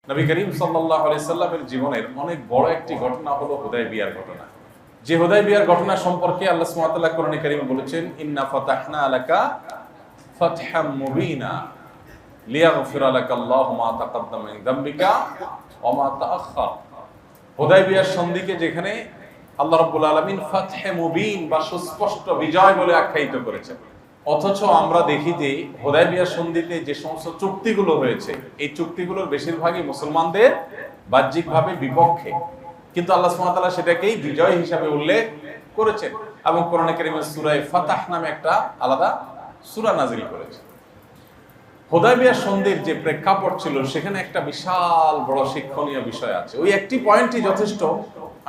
নবী করিম সাল্লাল্লাহু আলাইহি সাল্লামের জীবনের অনেক বড় একটি ঘটনা হলো হুদায়বিয়ার ঘটনা। যে হুদায়বিয়ার ঘটনা সম্পর্কে আল্লাহ সুবহানাহু ওয়া তাআলা কোরআনে কারীমে বলেছেন, ইন্না ফাতাহনা লাকা ফাতহাম মুবিনা লিয়াগফিরা লাকাল্লাহু মা তাকাদ্দামা মিন যামবিকা ওয়া মা তাআখার। হুদায়বিয়ার সন্ধিকে যেখানে আল্লাহ রাব্বুল আলামিন ফাতহে মুবিন বা সুস্পষ্ট বিজয় বলে আখ্যায়িত করেছেন, অথচ আমরা দেখি যে হুদায়বিয়ার সন্ধিতে যে সমস্ত চুক্তিগুলো হয়েছে এই চুক্তিগুলোর বেশিরভাগই মুসলমানদের বাহ্যিকভাবে বিপক্ষে, কিন্তু আল্লাহ সুবহানাহু ওয়া তাআলা সেটাকেই বিজয় হিসাবে উল্লেখ করেছেন এবং কোরআনে কারীমে সূরা ফাতাহ নামে একটা আলাদা সূরা নাযিল করেছেন। হুদায়বিয়ার সন্ধির যে প্রেক্ষাপট ছিল সেখানে একটা বিশাল বড় শিক্ষণীয় বিষয় আছে। ওই একটি পয়েন্টই যথেষ্ট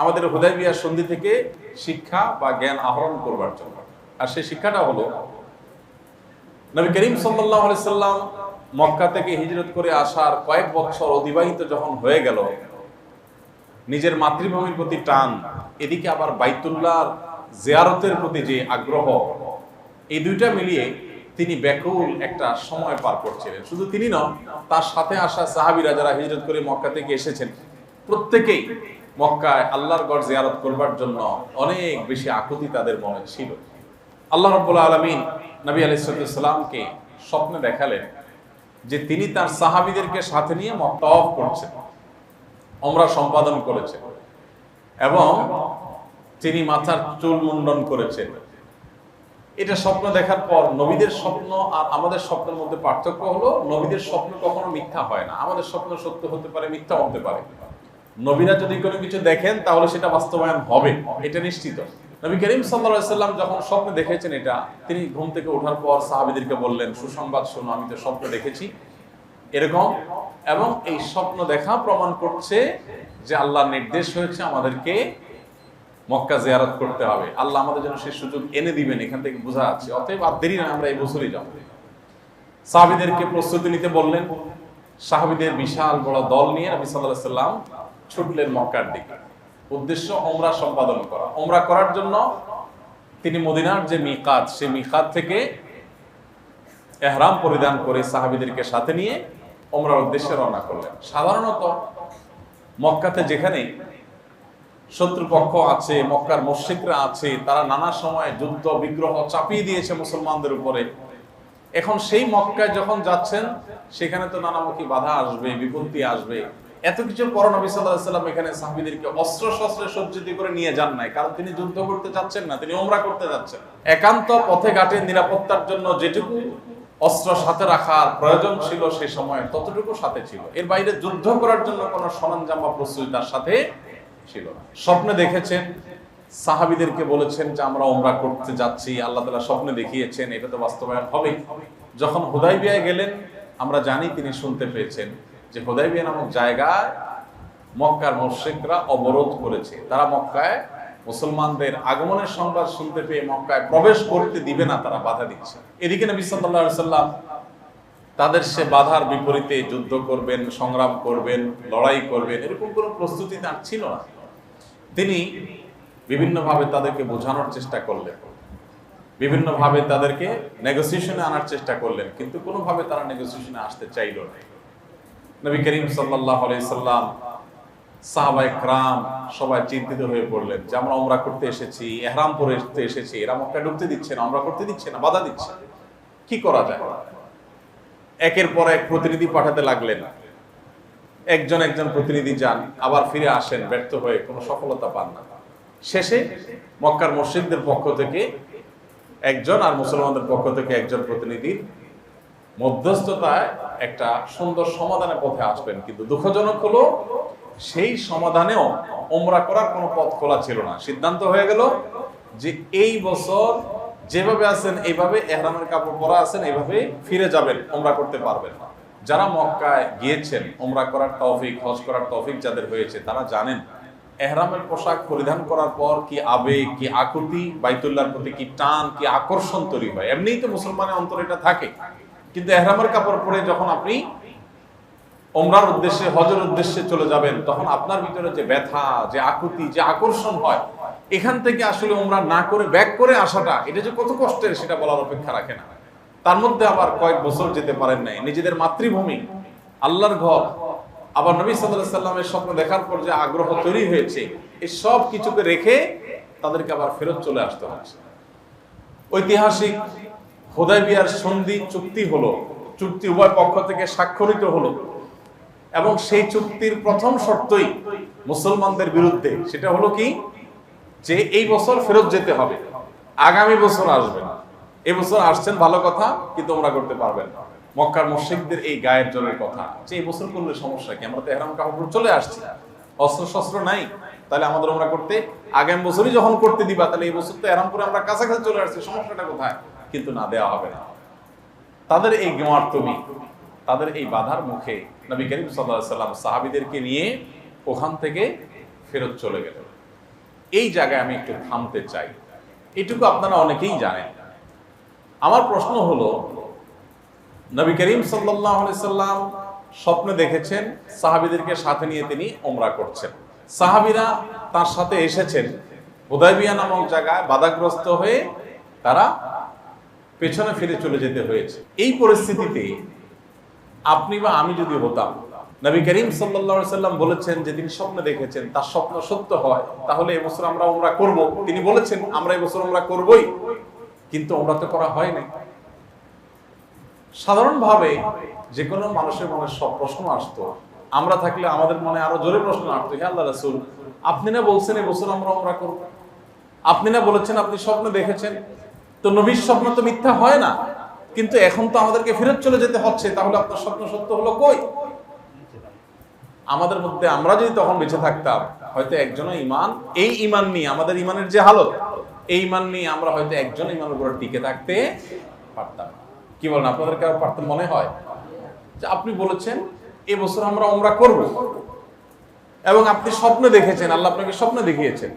আমাদের হুদায়বিয়ার সন্ধি থেকে শিক্ষা বা জ্ঞান আহরণ করবার জন্য। আর সেই শিক্ষাটা হলো, নবী করিম সাল্লাল্লাহু আলাইহি সাল্লাম মক্কা থেকে হিজরত করে আসার কয়েক বছর অতিবাহিত যখন হয়ে গেল, নিজের মাতৃভূমির প্রতি টান, এদিকে আবার বাইতুল্লাহর জিয়ারতের প্রতি যে আগ্রহ, এই দুইটা মিলিয়ে তিনি ব্যাকুল একটা সময় পার করছিলেন। শুধু তিনি নন, তার সাথে আসা সাহাবীরা যারা হিজরত করে মক্কা থেকে এসেছেন, প্রত্যেকেই মক্কায় আল্লাহর গড় জিয়ারত করবার জন্য অনেক বেশি আকুতি তাদের মনে ছিল। আল্লাহ রাব্বুল আলামিন নবী আলাইহিস সালামকে স্বপ্নে দেখালেন যে তিনি তার সাহাবীদেরকে সাথে নিয়ে মক্কা তাওয়াফ করছেন, উমরা সম্পাদন করেছেন এবং তিনি মাথার চুল মুন্ডন করেছেন। এটা স্বপ্ন দেখার পর নবীদের স্বপ্ন আর আমাদের স্বপ্নের মধ্যে পার্থক্য হলো, নবীদের স্বপ্ন কখনো মিথ্যা হয় না। আমাদের স্বপ্ন সত্য হতে পারে, মিথ্যা হতে পারে। নবীরা যদি কোনো কিছু দেখেন তাহলে সেটা বাস্তবায়ন হবে, এটা নিশ্চিত। নবী করিম সাল্লাল্লাহু আলাইহি সাল্লাম যখন স্বপ্নে দেখেছেন এটা, তিনি ঘুম থেকে ওঠার পর সাহাবীদেরকে বললেন, সুসংবাদ শোনো, আমি তো স্বপ্ন দেখেছি এরকম, এবং এই স্বপ্ন দেখা প্রমাণ করছে যে আল্লাহর নির্দেশ হয়েছে আমাদেরকে মক্কা জিয়ারত করতে হবে। আল্লাহ আমাদের জন্য সেই সুযোগ এনে দিবেন, এখান থেকে বোঝা যাচ্ছে। অতএব আর দেরি না, আমরা এই বছরই যাব। সাহাবীদেরকে প্রস্তুতি নিতে বললেন। সাহাবীদের বিশাল বড় দল নিয়ে নবী সাল্লাল্লাহু আলাইহি সাল্লাম ছুটলেন মক্কার দিকে। উদ্দেশ্য উমরা সম্পাদন করা। উমরা করার জন্য তিনি মদিনার যে মিকাত, সেই মিকাত থেকে ইহরাম পরিধান করে সাহাবীদেরকে সাথে নিয়ে উমরার উদ্দেশ্যে রওনা করলেন। সাধারণত মক্কাতে যেখানে শত্রুপক্ষ আছে, মক্কার মুশরিকরা আছে, তারা নানা সময় যুদ্ধ বিগ্রহ চাপিয়ে দিয়েছে মুসলমানদের উপরে। এখন সেই মক্কায় যখন যাচ্ছেন সেখানে তো নানামুখী বাধা আসবে, বিপত্তি আসবে। এত কিছু পর নবী সাল্লাল্লাহু আলাইহি সাল্লাম এখানে সাহাবীদেরকে অস্ত্র শস্ত্রে সজ্জিত করে নিয়ে যান নাই, কারণ তিনি যুদ্ধ করতে যাচ্ছেন না, তিনি উমরা করতে যাচ্ছেন। একান্ত পথে ঘাটে নিরাপত্তার জন্য যেটুকু অস্ত্র সাথে রাখার প্রয়োজন ছিল সেই সময় ততটুকু সাথে ছিল। এর বাইরে যুদ্ধ করার জন্য কোনো সরঞ্জাম বা প্রস্তুতি তার সাথে ছিল না। স্বপ্নে দেখেছেন, সাহাবীদেরকে বলেছেন যে আমরা উমরা করতে যাচ্ছি, আল্লাহ তাআলা স্বপ্নে দেখিয়েছেন, এটা তো বাস্তবায়ন হবে। যখন হুদায়বিয়ায় গেলেন, আমরা জানি তিনি শুনতে পেয়েছেন যে হুদায়বিয়া নামক জায়গায় মক্কার মুশরিকরা অবরোধ করেছে। তারা মক্কায় মুসলমানদের আগমনের সংবাদ শুনতে পেয়ে মক্কায় প্রবেশ করতে দিবে না, তারা বাধা দিচ্ছে। এদিকে নবী সাল্লাল্লাহু আলাইহি সাল্লাম তাদের সে বাধার বিপরীতে যুদ্ধ করবেন, সংগ্রাম করবেন, লড়াই করবেন, এরকম কোনো প্রস্তুতি তার ছিল না। তিনি বিভিন্নভাবে তাদেরকে বোঝানোর চেষ্টা করলেন, বিভিন্নভাবে তাদেরকে নেগোসিয়েশনে আনার চেষ্টা করলেন, কিন্তু কোনোভাবে তারা নেগোসিয়েশনে আসতে চাইল না। নবী করিম সাল্লাল্লাহু আলাইহি সাল্লাম, সাহাবায়ে কেরাম সবাই চিন্তিত হয়ে পড়লেন যে আমরা উমরা করতে এসেছি, ইহরাম পরে এসেছি, এরা মক্কায় ঢুকতে দিচ্ছে না, উমরা করতে দিচ্ছে না, বাধা দিচ্ছে, কি করা যায়? একের পর এক প্রতিনিধি পাঠাতে লাগলেন। একজন একজন প্রতিনিধি যান, আবার ফিরে আসেন, ব্যর্থ হয়ে কোনো সফলতা পান না। শেষে মক্কার মুশরিকদের পক্ষ থেকে একজন আর মুসলমানদের পক্ষ থেকে একজন প্রতিনিধির মধ্যস্থতায় একটা সুন্দর সমাধানের পথে আসবেন, কিন্তু দুঃখজনক হলো সেই সমাধানেও উমরা করার কোনো পথ খোলা ছিল না। সিদ্ধান্ত হয়ে গেল যে এই বছর যেভাবে আছেন এইভাবে, ইহরামের কাপড় পরা আছেন এইভাবে ফিরে যাবেন, উমরা করতে পারবেন না। যারা মক্কায় গিয়েছেন, উমরা করার তৌফিক, হজ করার তৌফিক যাদের হয়েছে, তারা জানেন ইহরামের পোশাক পরিধান করার পর কি আবেগ, কি আকুতি, বাইতুল্লাহর প্রতি কি টান, কি আকর্ষণ তৈরি হয়। এমনিই তো মুসলমানের অন্তরে এটা থাকে, কিন্তু ইহরামের কাপড় পরে যখন আপনি উমরার উদ্দেশ্যে, হজের উদ্দেশ্যে চলে যাবেন, তখন আপনার ভিতরে যে ব্যথা, যে আকুতি, যে আকর্ষণ হয়, এখান থেকে আসলে উমরা না করে ব্যাক করে আসাটা, এটা যে কত কষ্টের সেটা বলার অপেক্ষা রাখে না। তার মধ্যে আবার কয়েক বছর যেতে পারেন নাই, নিজেদের মাতৃভূমি, আল্লাহর ঘর, আবার নবী সাল্লাল্লাহু আলাইহি সাল্লামের স্বপ্ন দেখার পর যে আগ্রহ তৈরি হয়েছে, এই সব কিছুকে রেখে তাদেরকে আবার ফেরত চলে আসতে হচ্ছে। ঐতিহাসিক হুদায়বিয়ার সন্ধি চুক্তি হলো, চুক্তি উভয় পক্ষ থেকে স্বাক্ষরিত হলো, এবং সেই চুক্তির প্রথম শর্তই মুসলমানদের বিরুদ্ধে। সেটা হলো কি, যে এই বছর ফেরত যেতে হবে, আগামী বছর আসবেন। এই বছর আসছেন ভালো কথা, কিন্তু ওমরা করতে পারবেন না। মক্কার মুশরিকদের এই গায়ের জোরের কথা যে এই বছর করলে সমস্যা কি, আমরা তো ইহরাম কাপড় চলে আসছি, অস্ত্র শস্ত্র নাই, তাহলে আমাদের ওমরা করতে আগামী বছরই যখন করতে দিবা, তাহলে এই বছর তো ইহরাম করে আমরা কাছাকাছি চলে আসছি, সমস্যাটা কোথায়? কিন্তু না, দেওয়া হবে না। তাদের এই গেমার্তমি, তাদের এই বাধার মুখে নবী করিম সাল্লাল্লাহু আলাইহি সাল্লাম সাহাবীদেরকে নিয়ে ওখান থেকে ফেরত চলে গেলেন। এই জায়গায় আমি একটু থামতে চাই। এটুকু আপনারা অনেকেই জানেন। আমার প্রশ্ন হলো, নবী করিম সাল্লাল্লাহু আলাইহি সাল্লাম স্বপ্নে দেখেছেন সাহাবীদেরকে সাথে নিয়ে তিনি ওমরা করছেন। সাহাবীরা তার সাথে এসেছেন, হুদায়বিয়া নামক জায়গায় বাধাগ্রস্ত হয়ে তারা পেছনে ফিরে চলে যেতে হয়েছে। এই পরিস্থিতিতে আপনি বা আমি যদি হতাম, নবী করিম সাল্লাল্লাহু আলাইহি সাল্লাম বলেছেন যে তিনি স্বপ্ন দেখেছেন, তার স্বপ্ন সত্য হয়, তাহলে এবছর আমরা ওমরা করব। তিনি বলেছেন আমরা এবছর ওমরা করবই, কিন্তু ওমরা তো করা হয় না। সাধারণভাবে যে কোনো মানুষের মনে সব প্রশ্ন আসতো, আমরা থাকলে আমাদের মনে আরো জোরে প্রশ্ন আসতো, হে আল্লাহ রাসূল, আপনি না বলছেন এবছর আমরা ওমরা করব, আপনি না বলেছেন আপনি স্বপ্ন দেখেছেন, তো নবীর স্বপ্ন তো মিথ্যা হয় না, কিন্তু এখন তো আমাদেরকে ফেরত চলে যেতে হচ্ছে, তাহলে আপনার স্বপ্ন সত্য হলো কই? আমাদের মধ্যে আমরা যদি তখন বেঁচে থাকতাম, হয়তো একজনও এই ঈমান নিয়ে, আমাদের ঈমানের যে হালত, এই ঈমান নিয়ে আমরা হয়তো একজন ঈমানের উপর টিকে থাকতে পারতাম। কি বলেন, আপনাদের কারো পারতেন মনে হয়? যে আপনি বলেছেন এবছর আমরা ওমরা করব, এবং আপনি স্বপ্ন দেখেছেন, আল্লাহ আপনাকে স্বপ্ন দেখিয়েছেন,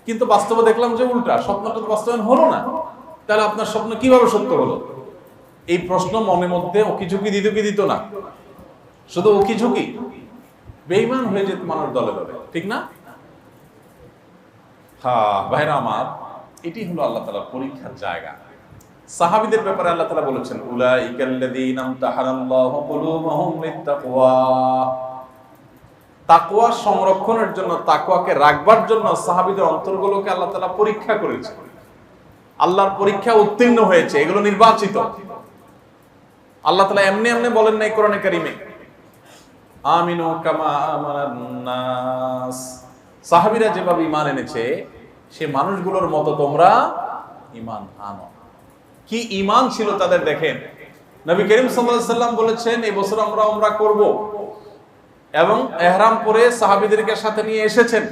কিন্তু বাস্তবে দেখলাম যে উল্টা, স্বপ্নটা তো বাস্তবায়ন হলো না, তাহলে আপনার স্বপ্ন কিভাবে সত্য হলো? এই প্রশ্ন মনের মধ্যে ওকিঝুঁকি দিত কি দিত না? শুধু ওকিঝুঁকি, বেঈমান হয়ে যেত মানুষ দলে দলে, ঠিক না? হ্যাঁ ভাইরা আমার, এটি হলো আল্লাহ তাআলার পরীক্ষার জায়গা। সাহাবীদের ব্যাপারে আল্লাহ তাআলা বলেছেন, উলাইকাল্লাযীনা ইমতাহানাল্লাহু কুলুবুহুম লিত্তাকওয়া। তাকওয়া সংরক্ষণের জন্য, তাকওয়াকে রাখবার জন্য সাহাবীদের অন্তরগুলোকে আল্লাহ তাআলা পরীক্ষা করেছেন। আল্লাহর পরীক্ষা উত্তীর্ণ হয়েছে, এগুলো নির্বাচিত। আল্লাহ তাআলা এমনি এমনি বলেন নাই কোরআনে কারীমে, আমিনু কামা আমানান নাস। সাহাবীরা যেভাবে ঈমান এনেছে, সে মানুষগুলোর মতো তোমরা ঈমান আনো। কি ঈমান ছিল তাদের দেখেন। নবী করিম সাল্লাল্লাহু আলাইহি সাল্লাম বলেছেন এই বছর আমরা ওমরা করব, এবং ইহরাম পরে সাহাবীদেরকে সাথে নিয়ে এসেছেন,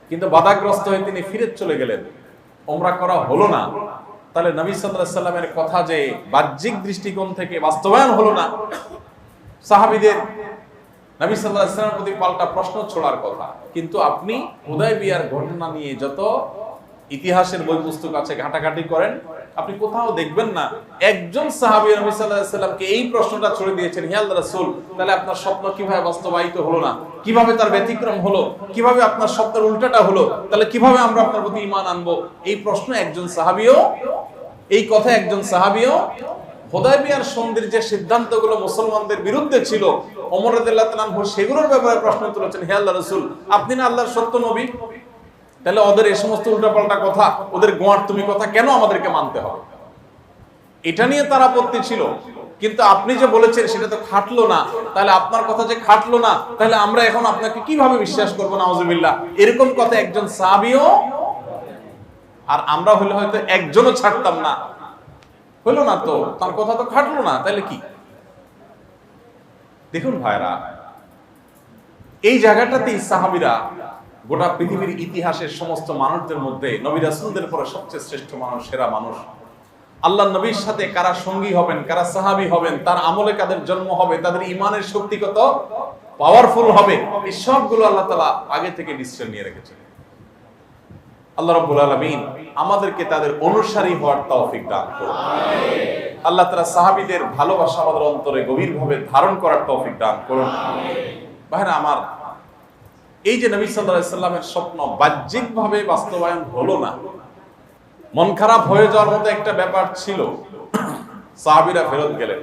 কিন্তু বাধাগ্রস্ত হয়ে তিনি ফিরে চলে গেলেন, ওমরা করা হলো না। তাহলে নবী সাল্লাল্লাহু আলাইহি সাল্লামের কথা যে বাহ্যিক দৃষ্টিকোণ থেকে বাস্তবায়ন হলো না, সাহাবীদের নবী সাল্লাল্লাহু আলাইহি সাল্লামের প্রতি পাল্টা প্রশ্ন ছোড়ার কথা। কিন্তু আপনি হুদায়বিয়ার ঘটনা নিয়ে যত ইতিহাসের বই পুস্তক আছে ঘাটাঘাটি করেন, আপনি কোথাও দেখবেন না একজন সাহাবী নবী সাল্লাল্লাহু আলাইহি সাল্লামকে এই প্রশ্নটা ছুড়ে দিয়েছেন, হে আল্লাহর রাসূল, তাহলে আপনার স্বপ্ন কিভাবে বাস্তবায়িত হলো না, কিভাবে তার ব্যতিক্রম হলো, কিভাবে আপনার স্বপ্নের উল্টাটা হলো, তাহলে কিভাবে আমরা আপনার প্রতি ঈমান আনবো? এই প্রশ্ন একজন সাহাবীও, এই কথা একজন সাহাবীও হুদায়বিয়ার সন্ধির যে সিদ্ধান্তগুলো মুসলমানদের বিরুদ্ধে ছিল, ওমর রাদিয়াল্লাহু তাআলা আনহু সেগুলোর ব্যাপারে প্রশ্ন তুলেছেন, হে আল্লাহর রাসূল, আপনি না আল্লাহর সত্য নবী, তাহলে ওদের এই সমস্ত উল্টাপাল্টা কথা, ওদের গোঁয়ার্তুমি কথা কেন আমাদেরকে মানতে হবে? এটা নিয়ে তার আপত্তি ছিল। কিন্তু আপনি যে বলেছেন সেটা তো খাটলো না, তাহলে আপনার কথা যে খাটলো না, তাহলে আমরা এখন আপনাকে কিভাবে বিশ্বাস করবো? নাউজুবিল্লাহ। এরকম কথা একজন সাহাবীও, আর আমরা হলে হয়তো একজনও ছাড়তাম না। হলো না তো, তার কথা তো খাটলো না, তাহলে কি? দেখুন ভাইরা, এই জায়গাটাতেই সাহাবীরা গোটা পৃথিবীর ইতিহাসের সমস্ত মানুষদের মধ্যে নবী রাসূলদের পরে সবচেয়ে শ্রেষ্ঠ মানুষ, সেরা মানুষ। আল্লাহ নবীর সাথে কারা সঙ্গী হবেন, কারা সাহাবী হবেন, তার আমলে কাদের জন্ম হবে, তাদের ঈমানের শক্তি কত পাওয়ারফুল হবে, এই সবগুলো আল্লাহ তাআলা আগে থেকে ডিসিশন নিয়ে রেখেছেন। আল্লাহ রাব্বুল আলামিন আমাদেরকে তাদের অনুসারী হওয়ার তৌফিক দান করুন। আমিন। আল্লাহ তাআলা সাহাবীদের ভালোবাসা আমাদের অন্তরে গভীরভাবে ধারণ করার তৌফিক দান করুন। আমিন। ভাইরা আমার, এই যে নবী সাল্লাল্লাহু আলাইহি সাল্লামের স্বপ্ন বাহ্যিকভাবে বাস্তবায়ন হলো না, মন খারাপ হয়ে যাওয়ার মতো একটা ব্যাপার ছিল। সাহাবীরা ফেরত গেলেন,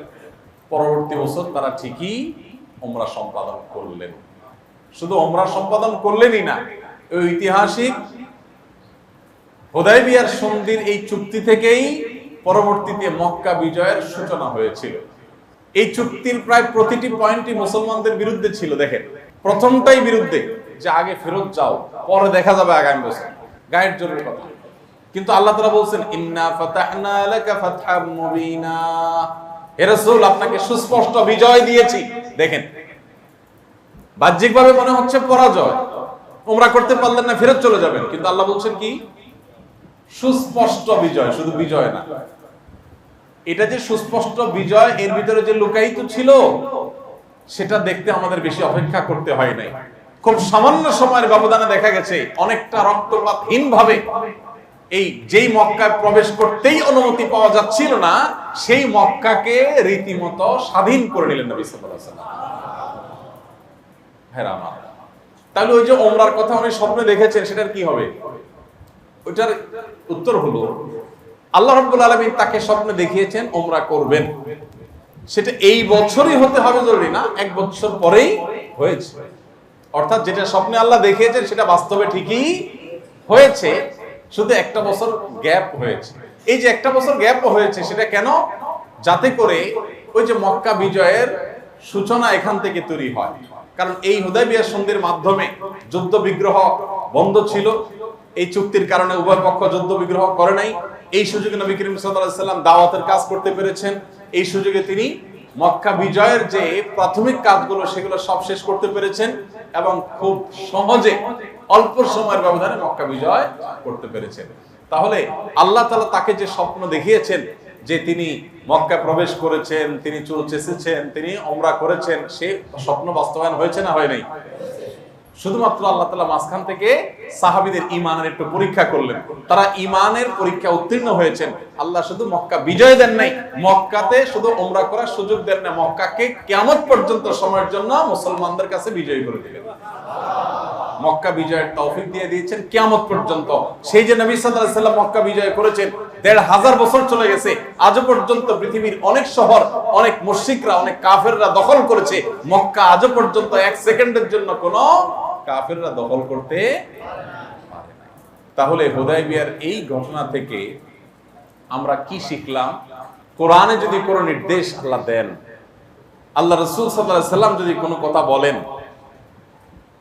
পরবর্তী বছর তারা ঠিকই উমরা সম্পাদন করলেন। শুধু ওমরা সম্পাদন করলেনই না, ওই ঐতিহাসিক হুদায়বিয়ার সন্ধির এই চুক্তি থেকেই পরবর্তীতে মক্কা বিজয়ের সূচনা হয়েছিল। এই চুক্তির প্রায় প্রতিটি পয়েন্টই মুসলমানদের বিরুদ্ধে ছিল। দেখেন, প্রথমটাই বিরুদ্ধে, যে আগে ফেরত যাও, পরে দেখা যাবে আগামী বছর, গায়ের জোরের কথা। কিন্তু আল্লাহ তাআলা বলছেন, ইন্না ফাতাহনা লাকা ফাতহাম মুবিনা, হে রাসূল আপনাকে সুস্পষ্ট বিজয় দিয়েছি। দেখেন, বাহ্যিকভাবে মনে হচ্ছে পরাজয়, উমরা করতে পারলেন না, ফেরত চলে যাবেন, কিন্তু আল্লাহ বলছেন কি? সুস্পষ্ট বিজয়, শুধু বিজয় না। এটা যে সুস্পষ্ট বিজয়, এর ভিতরে যে লুকায়িত ছিল সেটা দেখতে আমাদের বেশি অপেক্ষা করতে হয় নাই। খুব সামান্য সময়ের ব্যবধানে দেখা গেছে অনেকটা রক্তপাতহীন ভাবে এই যেই মক্কায় প্রবেশ করতেই অনুমতি পাওয়া যাচ্ছিল না, সেই মক্কাকে রীতিমতো স্বাধীন করে নিলেন নবী সাল্লাল্লাহু আলাইহি ওয়াসাল্লাম। হ্যাঁ আমার, তাহলে ওই যে ওমরার কথা উনি স্বপ্নে দেখেছেন, সেটার কি হবে? ওইটার উত্তর হলো, আল্লাহ রাব্বুল আলামিন তাকে স্বপ্নে দেখিয়েছেন ওমরা করবেন। সেটা এই বছরই হতে হবে জরুরি না, এক বছর পরেই হয়েছে। অর্থাৎ যেটা স্বপ্নে আল্লাহ দেখিয়েছেন সেটা বাস্তবে ঠিকই হয়েছে, শুধু একটা বছর গ্যাপ হয়েছে। এই যে একটা বছর গ্যাপ হয়েছে, সেটা কেন? যাতে করে ওই যে মক্কা বিজয়ের সূচনা এখান থেকে তৈরি হয়। কারণ এই হুদায়বিয়ার সন্ধির মাধ্যমে যুদ্ধ বিগ্রহ বন্ধ ছিল। এই চুক্তির কারণে উভয় পক্ষ যুদ্ধ বিগ্রহ করে নাই। এই সুযোগে নবী করিম সাল্লাল্লাহু আলাইহি ওয়াসাল্লাম দাওয়াতের কাজ করতে পেরেছেন। এই সুযোগে তিনি মক্কা বিজয়ের যে প্রাথমিক কাজগুলো সেগুলো সব শেষ করতে পেরেছেন এবং খুব সহজে অল্প সময়ের ব্যবধানে মক্কা বিজয় করতে পেরেছেন। তাহলে আল্লাহ তাআলা তাকে যে স্বপ্ন দেখিয়েছেন যে তিনি মক্কা প্রবেশ করেছেন, তিনি চুল চেঁচেছেন, তিনি ওমরা করেছেন, সে স্বপ্ন বাস্তবায়ন হয়েছে না হয় নাই? শুধুমাত্র আল্লাহ তাআলা মাঝখান থেকে সাহাবীদের ঈমানের একটু পরীক্ষা করলেন। তারা ঈমানের পরীক্ষা উত্তীর্ণ হয়েছেন। আল্লাহ শুধু মক্কা বিজয় দেন নাই, মক্কাতে শুধু ওমরা করার সুযোগ দেন না, মক্কাকে কিয়ামত পর্যন্ত সময়ের জন্য মুসলমানদের কাছে বিজয়ী করে দিলেন। মক্কা বিজয়ের তৌফিক দিয়ে দিয়েছেন কিয়ামত পর্যন্ত। সেই যে নবী সাল্লাল্লাহু আলাইহি ওয়াসাল্লাম মক্কা বিজয় করেছেন, ১৫০০ বছর চলে গেছে, আজও পর্যন্ত পৃথিবীর অনেক শহর, অনেক মুশরিকরা, অনেক কাফেররা দখল করেছে, মক্কা আজও পর্যন্ত এক সেকেন্ডের জন্য কোনো কাফেররা দখল করতে পারে না। তাহলে হুদায়বিয়ার এই ঘটনা থেকে আমরা কি শিখলাম? কোরআনে যদি কোনো নির্দেশ আল্লাহ দেন, আল্লাহ রাসূল সাল্লাল্লাহু আলাইহি ওয়াসাল্লাম যদি কোনো কথা বলেন,